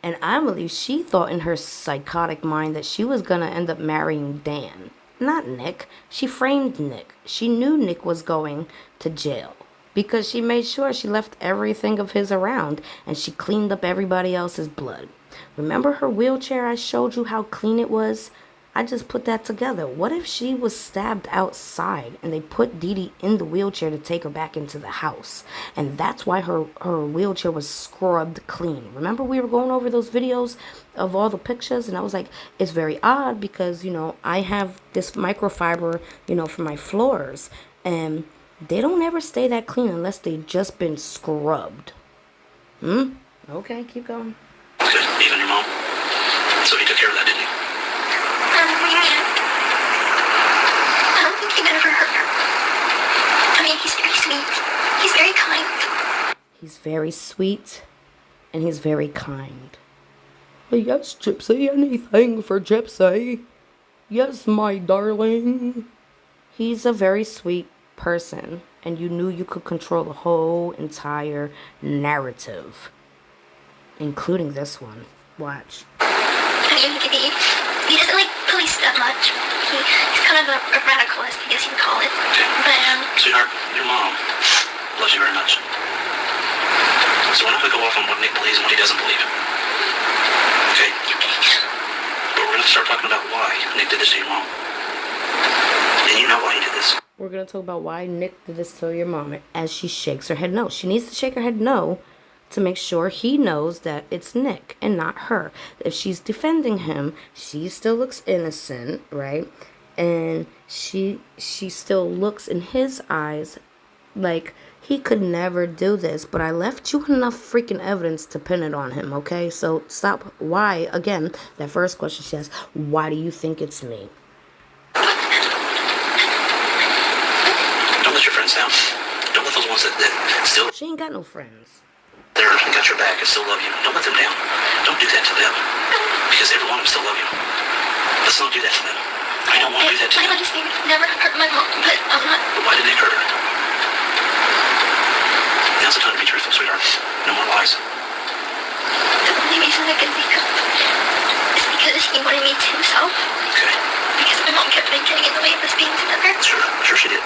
Speaker 3: And I believe she thought in her psychotic mind that she was going to end up marrying Dan, not Nick. She framed Nick. She knew Nick was going to jail because she made sure she left everything of his around and she cleaned up everybody else's blood. Remember her wheelchair? I showed you how clean it was. I just put that together. What if she was stabbed outside and they put Dee Dee in the wheelchair to take her back into the house? And that's why her wheelchair was scrubbed clean. Remember we were going over those videos of all the pictures? And I was like, it's very odd because, I have this microfiber, for my floors. And they don't ever stay that clean unless they've just been scrubbed. Okay, keep going.
Speaker 1: Good, even your mom. So he took care of that, didn't he?
Speaker 2: What do you mean? I don't think he would ever hurt her. I mean, he's very sweet. He's very kind.
Speaker 3: He's very sweet, and he's very kind. Yes, Gypsy, anything for Gypsy. Yes, my darling. He's a very sweet person, and you knew you could control the whole entire narrative. Including this one. Watch.
Speaker 2: I mean, he doesn't like police that much. He's kind of a radicalist, I guess you would call it. But,
Speaker 1: Sweetheart, your mom loves you very much. So we're not going to go off on what Nick believes and what he doesn't believe. Okay? But we're going to start talking about why Nick did this to your mom. And you know why he did this.
Speaker 3: We're going to talk about why Nick did this to your mom as she shakes her head no. She needs to shake her head no to make sure he knows that it's Nick and not her. If she's defending him, she still looks innocent, right? And she still looks in his eyes like He could never do this, but I left you enough freaking evidence to pin it on him, okay? So stop. Why? Again, that first question she asked, why do you think it's me?
Speaker 1: Don't let your friends down. Don't let those ones that still...
Speaker 3: She ain't got no friends.
Speaker 1: They're got your back and still love you. Don't let them down. Don't do that to them. Because every one of them still love you. Let's not do that to them. I don't want to do that to them.
Speaker 2: My honesty never hurt my mom, but I'm not...
Speaker 1: But why did it hurt her? Now's the time to be truthful, sweetheart. No more lies.
Speaker 2: The only reason I can think of is because he wanted me to himself.
Speaker 1: Okay.
Speaker 2: Because my mom kept getting in the way of us being together.
Speaker 1: Sure she did.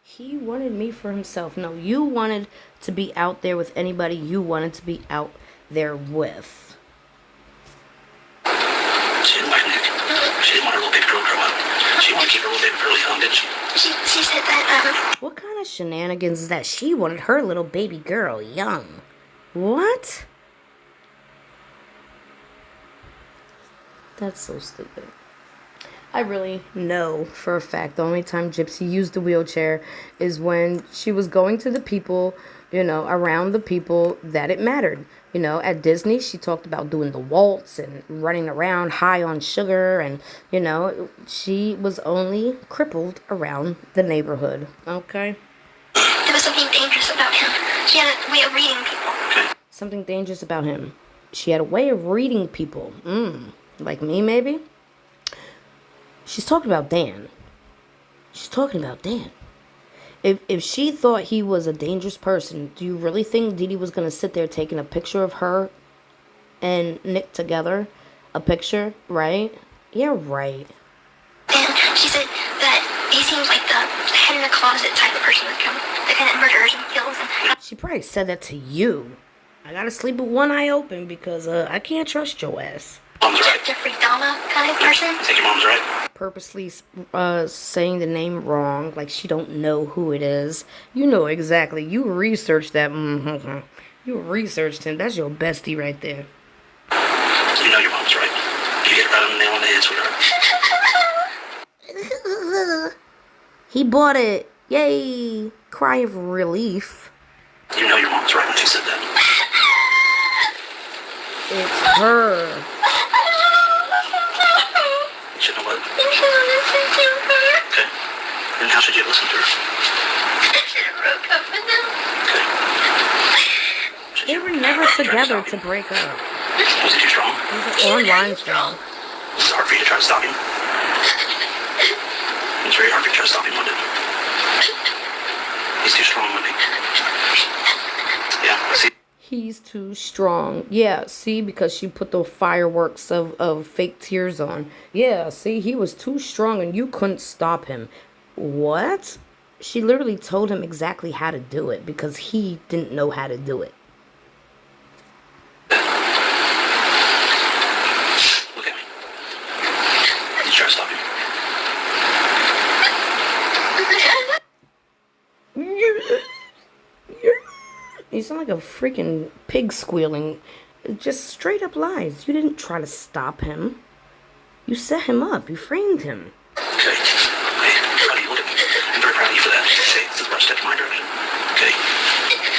Speaker 3: He wanted me for himself. No, you wanted to be out there with anybody you wanted to be out there with.
Speaker 1: She didn't like Nick. She didn't want her little baby girl to grow up. She wanted to keep her little baby girl young, didn't she?
Speaker 2: She said that,
Speaker 3: What kind of shenanigans is that? She wanted her little baby girl young. What? That's so stupid. I really know for a fact the only time Gypsy used the wheelchair is when she was going to the people, around the people that it mattered. At Disney, she talked about doing the waltz and running around high on sugar. And, she was only crippled around the neighborhood. Okay?
Speaker 2: there was something dangerous about him. He had a way of reading people.
Speaker 3: Something dangerous about him. She had a way of reading people. Like me, maybe? She's talking about Dan. If she thought he was a dangerous person, do you really think Dee Dee was going to sit there taking a picture of her and Nick together? A picture, right? Yeah, right.
Speaker 2: And she said that he seems like the head in the closet type of person that kind of murders and kills. And
Speaker 3: She probably said that to you. I gotta sleep with one eye open because I can't trust your ass.
Speaker 1: Mom's right.
Speaker 2: Jeffrey Dahmer kind of person.
Speaker 1: I think your mom's right.
Speaker 3: Purposely saying the name wrong, like she don't know who it is. You know exactly. You researched that. You researched him. That's your bestie right there.
Speaker 1: You know your mom's right. You hit right on the nail on the head, sweetheart.
Speaker 3: He bought it. Yay. Cry of relief.
Speaker 1: You know your mom's right when she said that.
Speaker 3: It's her.
Speaker 1: You should know what. Okay. Then how should you listen to her?
Speaker 2: I should have broke up with him.
Speaker 1: Okay.
Speaker 3: They were never together to break up.
Speaker 1: Was he too strong?
Speaker 3: It was an online show.
Speaker 1: Was it hard for you to try to stop him? It was very hard for you to try to stop him, wasn't it? He's too strong, wasn't he? Yeah, see?
Speaker 3: He's too strong. Yeah, see, because she put the fireworks of fake tears on. Yeah, see, he was too strong and you couldn't stop him. What? She literally told him exactly how to do it because he didn't know how to do it.
Speaker 1: Look at me. Did you try to stop him?
Speaker 3: You sound like a freaking pig squealing. Just straight up lies. You didn't try to stop him. You set him up. You framed him.
Speaker 1: Okay. Hey, proud of you. Look at me. I'm very proud of you for that. Okay, this is about a step in my direction. Okay.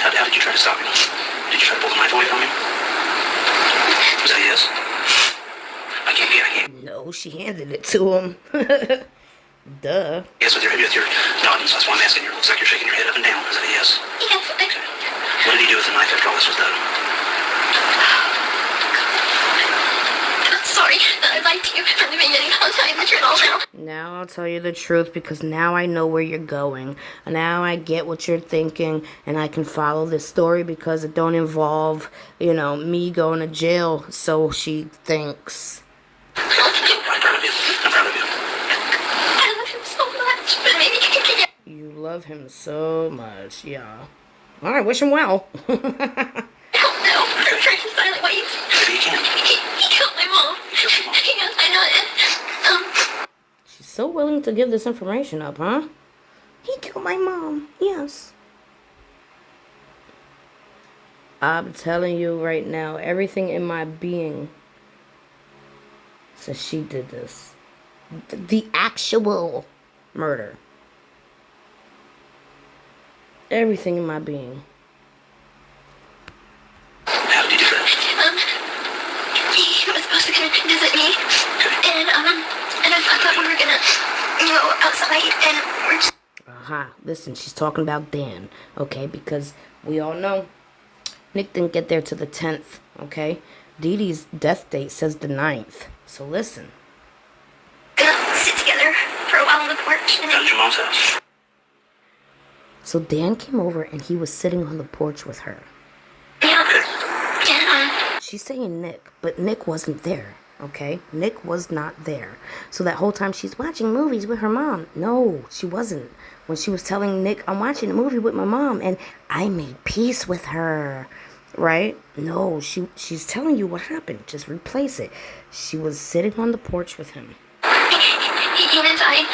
Speaker 1: How did you try to stop him? Did you try to pull the knife away from him? Was that a yes? I can't.
Speaker 3: No, she handed it to him. Duh.
Speaker 1: Yes, with your nodding, so that's why I'm asking you. It looks like you're shaking your head up and down. Is that a yes?
Speaker 2: Yes.
Speaker 1: Okay. What did he do with the knife after all this was done?
Speaker 2: I'm sorry that I lied to you from the beginning. I'll tell you the truth all now.
Speaker 3: Now I'll tell you the truth because now I know where you're going. Now I get what you're thinking and I can follow this story because it don't involve, me going to jail, so she thinks.
Speaker 1: I'm proud of you. I'm proud of you.
Speaker 2: I love him so much, but maybe he can get...
Speaker 3: You love him so much, yeah. All right, wish him well.
Speaker 2: I don't know. I'm trying to silent ways.
Speaker 1: Maybe you can.
Speaker 2: He killed my mom.
Speaker 1: He killed your mom.
Speaker 2: Yes, I know it.
Speaker 3: She's so willing to give this information up, huh? He killed my mom, yes. I'm telling you right now, everything in my being says she did this. The actual murder. everything in my being.
Speaker 1: How did you do that?
Speaker 2: He was supposed to come visit me.
Speaker 1: Okay.
Speaker 2: And I thought we were gonna go outside and we're just...
Speaker 3: Listen, she's talking about Dan, okay? Because we all know Nick didn't get there to the 10th, okay? Dee Dee's death date says the 9th. So listen.
Speaker 2: Gonna sit together for a while on the porch and then...
Speaker 1: At your mom's house.
Speaker 3: So Dan came over and he was sitting on the porch with her.
Speaker 2: Yeah.
Speaker 1: Okay.
Speaker 2: And,
Speaker 3: She's saying Nick, but Nick wasn't there, okay? Nick was not there. So that whole time she's watching movies with her mom. No, she wasn't. When she was telling Nick, I'm watching a movie with my mom and I made peace with her, right? No, she's telling you what happened. Just replace it. She was sitting on the porch with him.
Speaker 2: he came inside.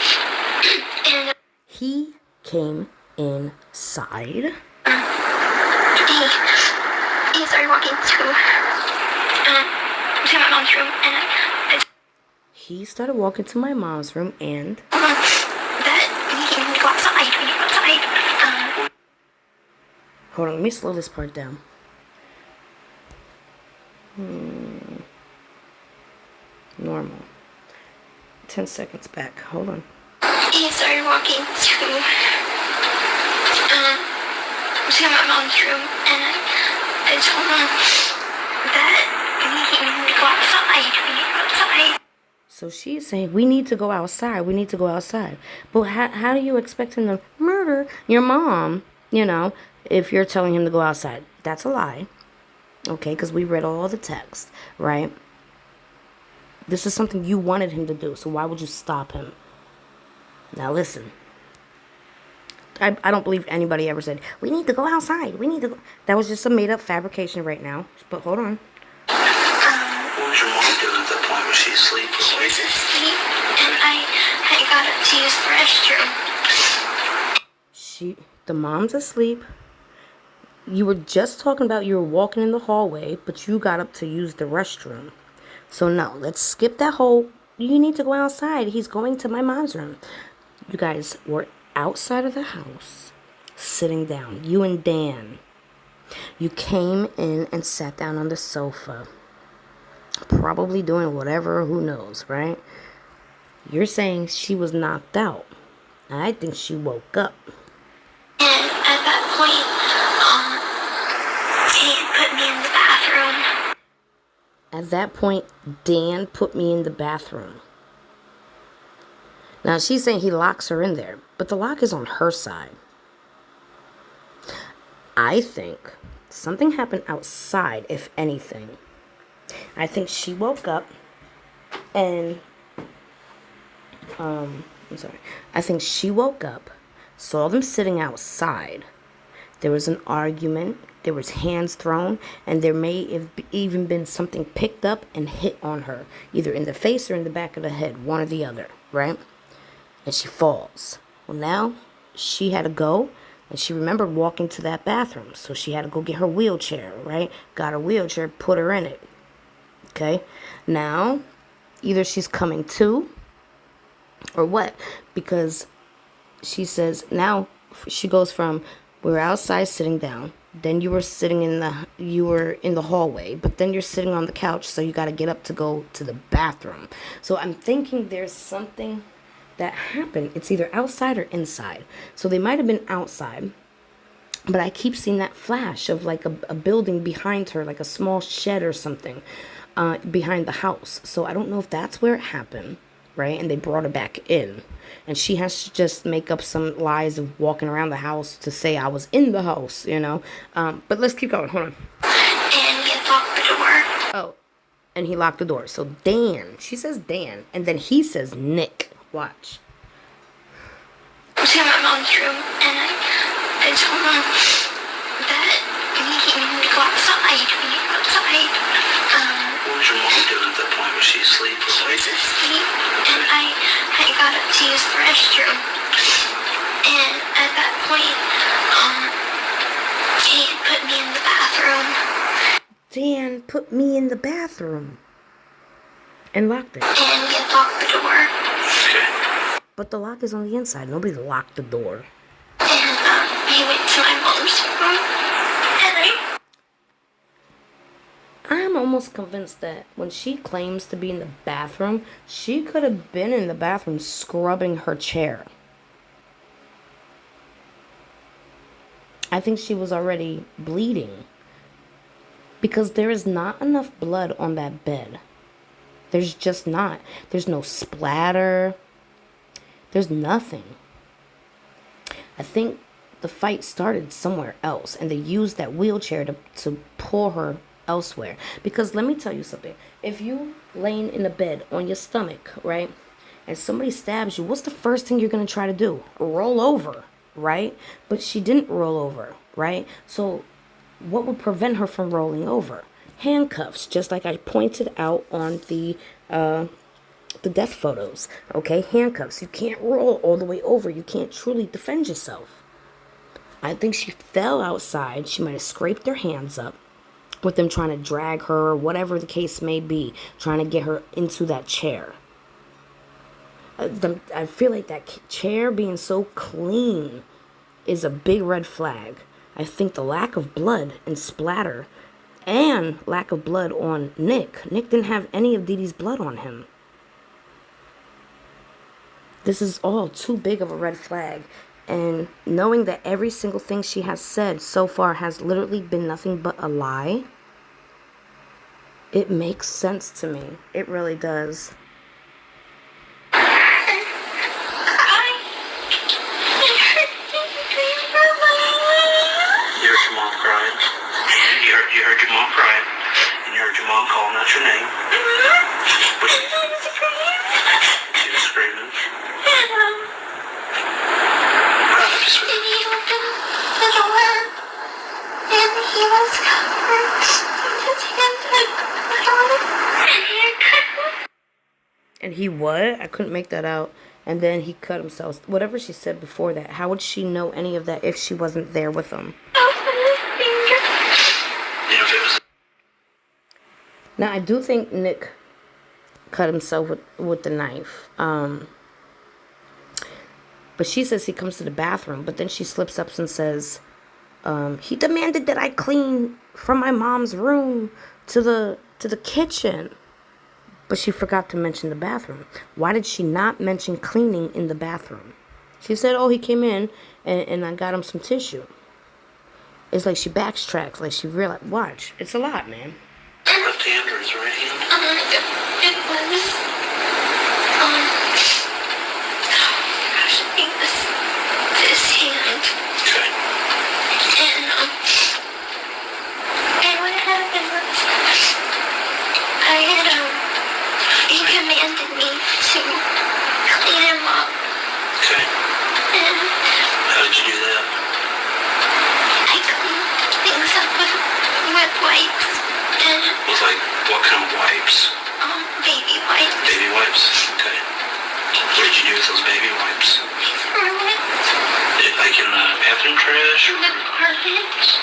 Speaker 2: And...
Speaker 3: He came inside.
Speaker 2: He started walking to my mom's room, and
Speaker 3: He started walking to my mom's room, and
Speaker 2: that he can go outside. We can go outside.
Speaker 3: hold on, let me slow this part down. Normal. 10 seconds back. Hold on.
Speaker 2: He started walking to my mom's room, and I told him that we can go outside. We need to go outside.
Speaker 3: So she's saying, we need to go outside. We need to go outside. But how do you expect him to murder your mom, if you're telling him to go outside? That's a lie. Okay, because we read all the text, right? This is something you wanted him to do. So why would you stop him? Now listen. I don't believe anybody ever said, we need to go outside. We need to go. That was just a made-up fabrication right now. But hold on.
Speaker 1: What was your mom doing at that point? Was she asleep?
Speaker 2: She was asleep, and I got up to use the restroom.
Speaker 3: The mom's asleep. You were just talking about you were walking in the hallway, but you got up to use the restroom. So no, let's skip that whole, you need to go outside. He's going to my mom's room. You guys were outside of the house, sitting down. You and Dan. You came in and sat down on the sofa. Probably doing whatever, who knows, right? You're saying she was knocked out. I think she woke up.
Speaker 2: And at that point, he put me in the bathroom.
Speaker 3: At that point, Dan put me in the bathroom. Now, she's saying he locks her in there, but the lock is on her side. I think something happened outside, if anything. I think she woke up and, I think she woke up, saw them sitting outside. There was an argument, there was hands thrown, and there may have even been something picked up and hit on her, either in the face or in the back of the head, one or the other, right? And she falls. Well, now she had to go, and she remembered walking to that bathroom, so she had to go get her wheelchair, right? Got her wheelchair, put her in it. Okay? Now, either she's coming to, or what? Because she says, now she goes from, we were outside sitting down, then you were sitting in the hallway, but then you're sitting on the couch, so you got to get up to go to the bathroom. So I'm thinking there's something that happened. It's either outside or inside. So they might have been outside, but I keep seeing that flash of like a building behind her, like a small shed or something behind the house. So I don't know if that's where it happened, right? And they brought her back in. And she has to just make up some lies of walking around the house to say I was in the house, But let's keep going. Hold on.
Speaker 2: And he locked the door.
Speaker 3: Oh, and he locked the door. So Dan, she says Dan, and then he says Nick. Watch.
Speaker 2: I was in my mom's room, and I told him that we need to go outside. We need to go outside.
Speaker 1: What was your mom doing at that point? Was she asleep?
Speaker 2: She was asleep, and I got up to use the restroom. And at that point, he put me in the bathroom.
Speaker 3: Dan put me in the bathroom and locked it.
Speaker 2: And he locked the door.
Speaker 3: But the lock is on the inside. Nobody locked the door.
Speaker 2: And he went to my
Speaker 3: I'm almost convinced that when she claims to be in the bathroom, she could have been in the bathroom scrubbing her chair. I think she was already bleeding because there is not enough blood on that bed. There's just not. There's no splatter. There's nothing. I think the fight started somewhere else and they used that wheelchair to pull her elsewhere. Because let me tell you something. If you laying in a bed on your stomach, right, and somebody stabs you, what's the first thing you're going to try to do? Roll over, right? But she didn't roll over, right? So what would prevent her from rolling over? Handcuffs, just like I pointed out on the death photos. Okay, handcuffs. You can't roll all the way over. You can't truly defend yourself. I think she fell outside. She might have scraped her hands up with them trying to drag her, or whatever the case may be, trying to get her into that chair. I feel like that chair being so clean is a big red flag. I think the lack of blood and splatter and lack of blood on Nick. Nick didn't have any of Dee Dee's blood on him. This is all too big of a red flag. And knowing that every single thing she has said so far has literally been nothing but a lie, it makes sense to me. It really does.
Speaker 1: You heard your mom crying, and you heard your mom calling out your name. But she was screaming.
Speaker 3: And he what? I couldn't make that out. And then he cut himself. Whatever she said before that, how would she know any of that if she wasn't there with him? Now, I do think Nick cut himself with the knife. But she says he comes to the bathroom. But then she slips up and says, he demanded that I clean from my mom's room to the kitchen. But she forgot to mention the bathroom. Why did she not mention cleaning in the bathroom? She said, oh, he came in and I got him some tissue. It's like she backtracks. Like she realized, watch, it's a lot, man.
Speaker 1: Left hand or his right hand?
Speaker 2: It was, gosh, I think this hand.
Speaker 1: Okay.
Speaker 2: And what happened was, he commanded me to clean him up.
Speaker 1: Okay.
Speaker 2: And
Speaker 1: how did you do that?
Speaker 2: I cleaned things up with wipes. And
Speaker 1: With like, what kind of wipes?
Speaker 2: baby wipes.
Speaker 1: Baby wipes. Okay. What did you do with those baby wipes?
Speaker 2: I threw it
Speaker 1: Like in the bathroom trash?
Speaker 2: in the garbage.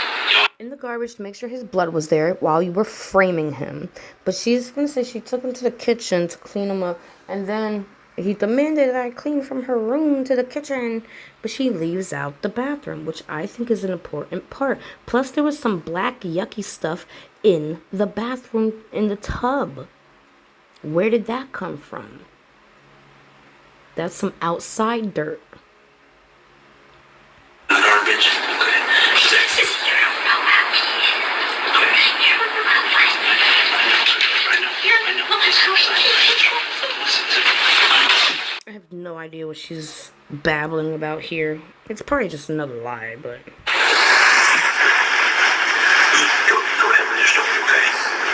Speaker 3: In the garbage to make sure his blood was there while you were framing him. But she's going to say she took him to the kitchen to clean him up. And then he demanded that I clean from her room to the kitchen. But she leaves out the bathroom, which I think is an important part. Plus, there was some black, yucky stuff in the bathroom, in the tub. Where did that come from? That's some outside dirt.
Speaker 1: The garbage? Okay.
Speaker 2: This is, you don't know how he is.
Speaker 1: Okay.
Speaker 2: You don't know how I
Speaker 1: I know. Listen to me.
Speaker 3: I have no idea what she's babbling about here. It's probably just another lie, but...
Speaker 1: Go ahead with your story, okay?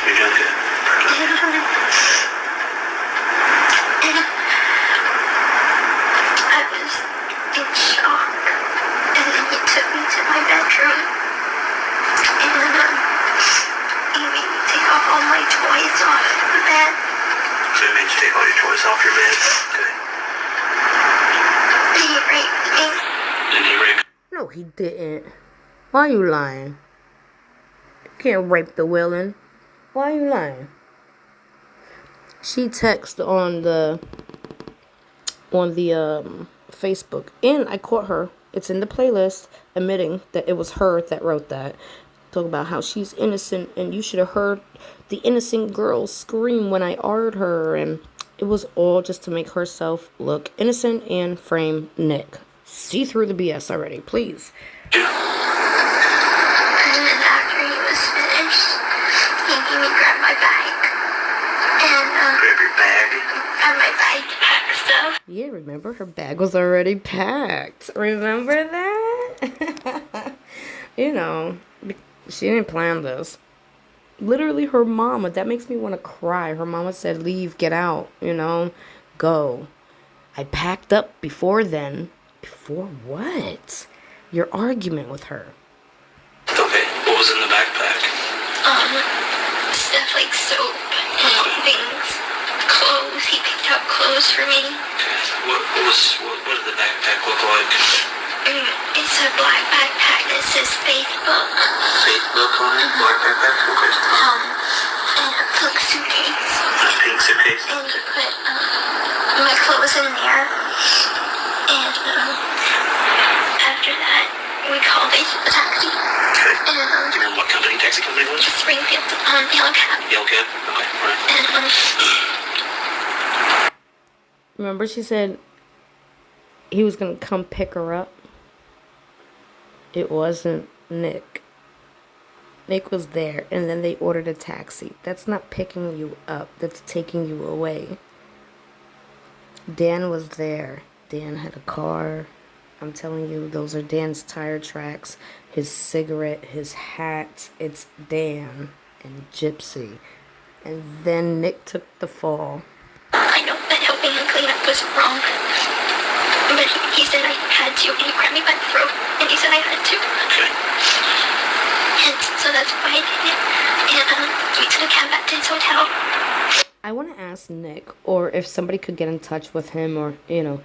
Speaker 1: You're doing good.
Speaker 2: I was in shock, and then he took me to my bedroom, and he made me take off all my toys off the bed.
Speaker 1: So it made you take all your toys off your bed? Okay.
Speaker 2: And he raped me.
Speaker 1: Did he rape you?
Speaker 3: No, he didn't. Why are you lying? You can't rape the willing. Why are you lying? She texted on the Facebook, and I caught her It's in the playlist, admitting that it was her that wrote that. Talk about how she's innocent, and you should have heard the innocent girl scream when I R'd her, and it was all just to make herself look innocent and frame Nick. See through the BS already, please.
Speaker 2: And then after he was finished, he made me grab my bag. And,
Speaker 1: grab your bag?
Speaker 2: Grab my bag to pack stuff.
Speaker 3: Yeah, remember? Her bag was already packed. Remember that? You know, she didn't plan this. Literally, her mama, that makes me want to cry. Her mama said, leave, get out, you know, go. I packed up before then. Before what? Your argument with her.
Speaker 1: Okay, what was in the backpack?
Speaker 2: Stuff like soap and things. Clothes. He picked out clothes for me.
Speaker 1: Okay. What did the backpack look like?
Speaker 2: It's a black backpack that says Facebook.
Speaker 1: Facebook on it? Black backpack? Okay.
Speaker 2: And a pink suitcase.
Speaker 1: A pink suitcase?
Speaker 2: And he put, my clothes in there. And, after that, we called a taxi.
Speaker 1: Okay.
Speaker 2: And,
Speaker 1: do you remember what taxi company was?
Speaker 2: Springfield, Yellow Cab.
Speaker 1: Yellow Cab? Okay, right.
Speaker 2: And,
Speaker 3: Remember she said he was going to come pick her up? It wasn't Nick. Nick was there, and then they ordered a taxi. That's not picking you up. That's taking you away. Dan was there. Dan had a car. I'm telling you, those are Dan's tire tracks. His cigarette, his hat. It's Dan and Gypsy. And then Nick took the fall.
Speaker 2: I know that helping him clean up was wrong. But he said I had to, and he grabbed me by the throat, and he said I had to.
Speaker 1: Okay.
Speaker 2: And so that's why I did it. And we took a cab back to his hotel.
Speaker 3: I want to ask Nick, or if somebody could get in touch with him, or, you know,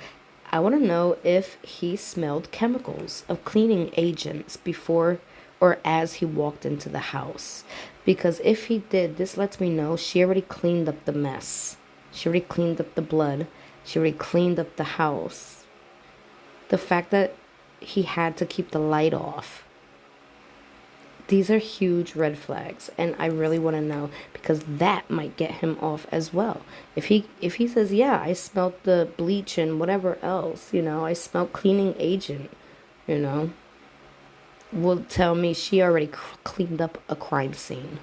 Speaker 3: I want to know if he smelled chemicals of cleaning agents before or as he walked into the house. Because if he did, this lets me know she already cleaned up the mess. She already cleaned up the blood. She already cleaned up the house. The fact that he had to keep the light off. These are huge red flags, and I really want to know, because that might get him off as well. If he says, yeah, I smelled the bleach and whatever else, you know, I smelled cleaning agent, you know, will tell me she already cleaned up a crime scene.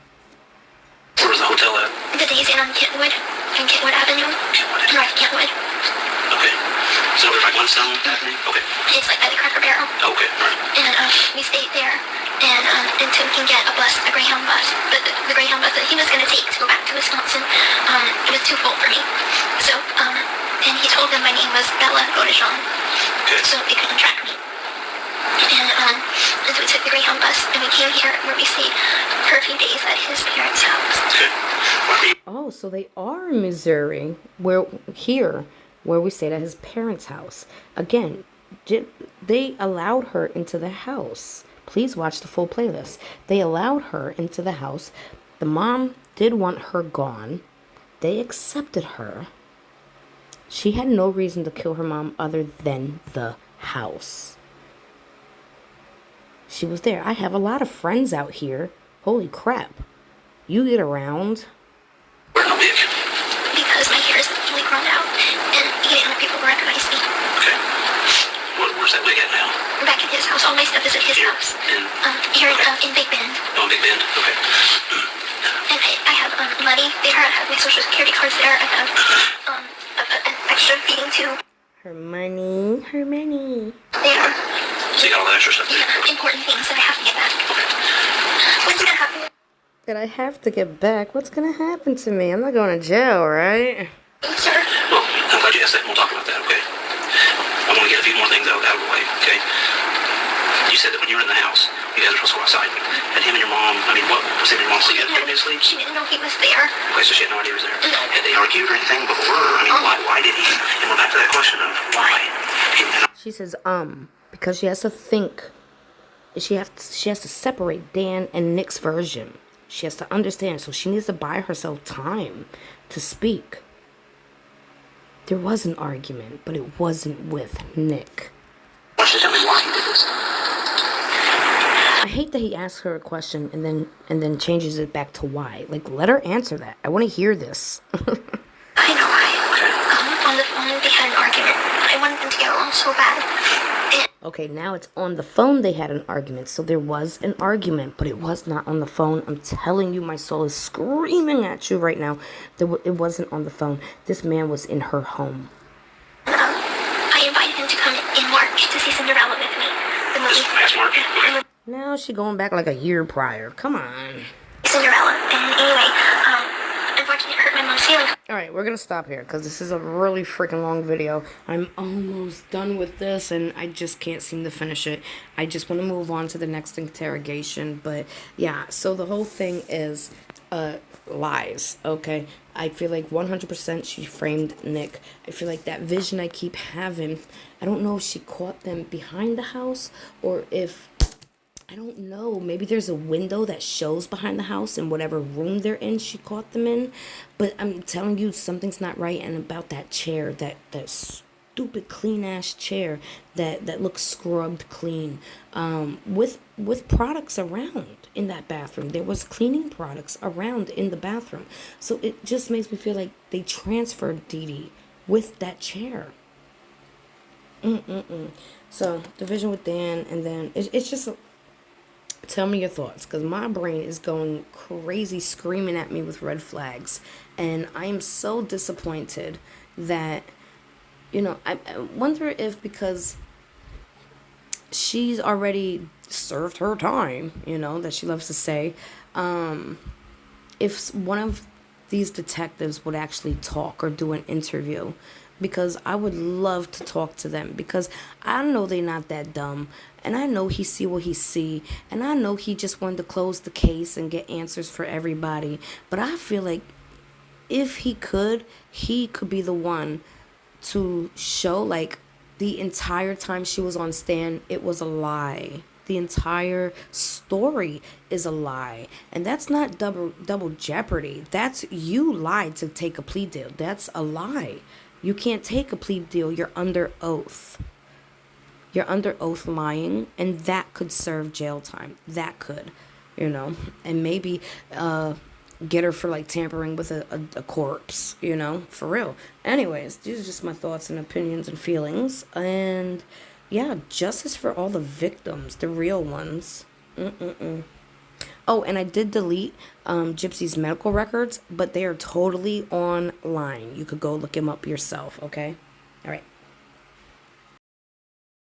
Speaker 1: Where was the hotel at?
Speaker 2: The Days Inn on Kentwood Avenue. Right, Kentwood.
Speaker 1: Okay. So there's like one cell happening? Okay.
Speaker 2: It's like by the Cracker Barrel.
Speaker 1: Okay, right.
Speaker 2: And we stayed there. And until we can get a Greyhound bus. But the Greyhound bus that he was going to take to go back to Wisconsin, it was too full for me. So, and he told them my name was Bella Godejean.
Speaker 1: Okay.
Speaker 2: So they couldn't track me. And so we took the Greyhound bus, and we came here where we stayed for a few days at his parents' house.
Speaker 1: Okay.
Speaker 3: Oh, so they are in Missouri, where we stayed at his parents' house. Again, they allowed her into the house. Please watch the full playlist. They allowed her into the house. The mom did want her gone. They accepted her. She had no reason to kill her mom other than the house. She was there. I have a lot of friends out here. Holy crap. You get around.
Speaker 2: Because my hair is really grown out, and he didn't want people to recognize me.
Speaker 1: Okay. Where's that wig at now?
Speaker 2: Back at his house. All my stuff is at his house. Here in Big Bend.
Speaker 1: Oh, Big Bend? Okay.
Speaker 2: And I have money there. I have my social security cards there. I have an extra feeding tube.
Speaker 3: Her money.
Speaker 2: There.
Speaker 1: So you got all that extra stuff there?
Speaker 2: Yeah, important things that I have to get back. What's gonna happen?
Speaker 3: That I have to get back. What's gonna happen to me? I'm not going to jail, right?
Speaker 2: Sir?
Speaker 1: Well, I'm glad you asked that, and we'll talk about that, okay? I want to get a few more things out of the way, okay? You said that when you were in the house, you guys were supposed to go outside. And him and your mom, what was it your mom sleeping previously?
Speaker 2: She didn't know he was there.
Speaker 1: Okay, so she had no idea he was there?
Speaker 2: No.
Speaker 1: Had they argued or anything before? Why did he? And we're back to that question of why.
Speaker 3: She says, because she has to think. She has to separate Dan and Nick's version. She has to understand, so she needs to buy herself time to speak. There was an argument, but it wasn't with Nick.
Speaker 1: Why don't you tell me why he did
Speaker 3: I hate that he asks her a question and then changes it back to why. Like, let her answer that. I want to hear this.
Speaker 2: I know why. On the phone, they had an argument. I wanted them to get along so bad.
Speaker 3: Okay, now it's on the phone they had an argument. So there was an argument, but it was not on the phone. I'm telling you, my soul is screaming at you right now. It wasn't on the phone. This man was in her home.
Speaker 2: I invited him to come in March to see Cinderella with me. The movie.
Speaker 1: Next March. Okay.
Speaker 3: Now she going back like a year prior. Come on.
Speaker 2: Cinderella. And anyway, unfortunately it hurt my mom's feelings.
Speaker 3: Alright, we're going to stop here because this is a really freaking long video. I'm almost done with this and I just can't seem to finish it. I just want to move on to the next interrogation. But yeah, so the whole thing is lies, okay? I feel like 100% she framed Nick. I feel like that vision I keep having, I don't know if she caught them behind the house or if... I don't know. Maybe there's a window that shows behind the house and whatever room they're in, she caught them in. But I'm telling you, something's not right. And about that chair, that stupid clean-ass chair that looks scrubbed clean, with products around in that bathroom. There was cleaning products around in the bathroom. So it just makes me feel like they transferred Dee Dee with that chair. So, division with Dan, and then it's just... Tell me your thoughts, because my brain is going crazy, screaming at me with red flags. And I am so disappointed that, you know, I wonder if because she's already served her time, you know, that she loves to say, if one of these detectives would actually talk or do an interview, because I would love to talk to them, because I know they're not that dumb, and I know he see what he see, and I know he just wanted to close the case and get answers for everybody. But I feel like if he could be the one to show, like, the entire time she was on stand, it was a lie. The entire story is a lie. And that's not double jeopardy. That's you lied to take a plea deal. That's a lie. You can't take a plea deal. You're under oath. You're under oath lying, and that could serve jail time. That could, you know. And maybe get her for, like, tampering with a corpse, you know, for real. Anyways, these are just my thoughts and opinions and feelings. And yeah, justice for all the victims, the real ones. Oh, and I did delete Gypsy's medical records, but they are totally online. You could go look him up yourself, okay? All right.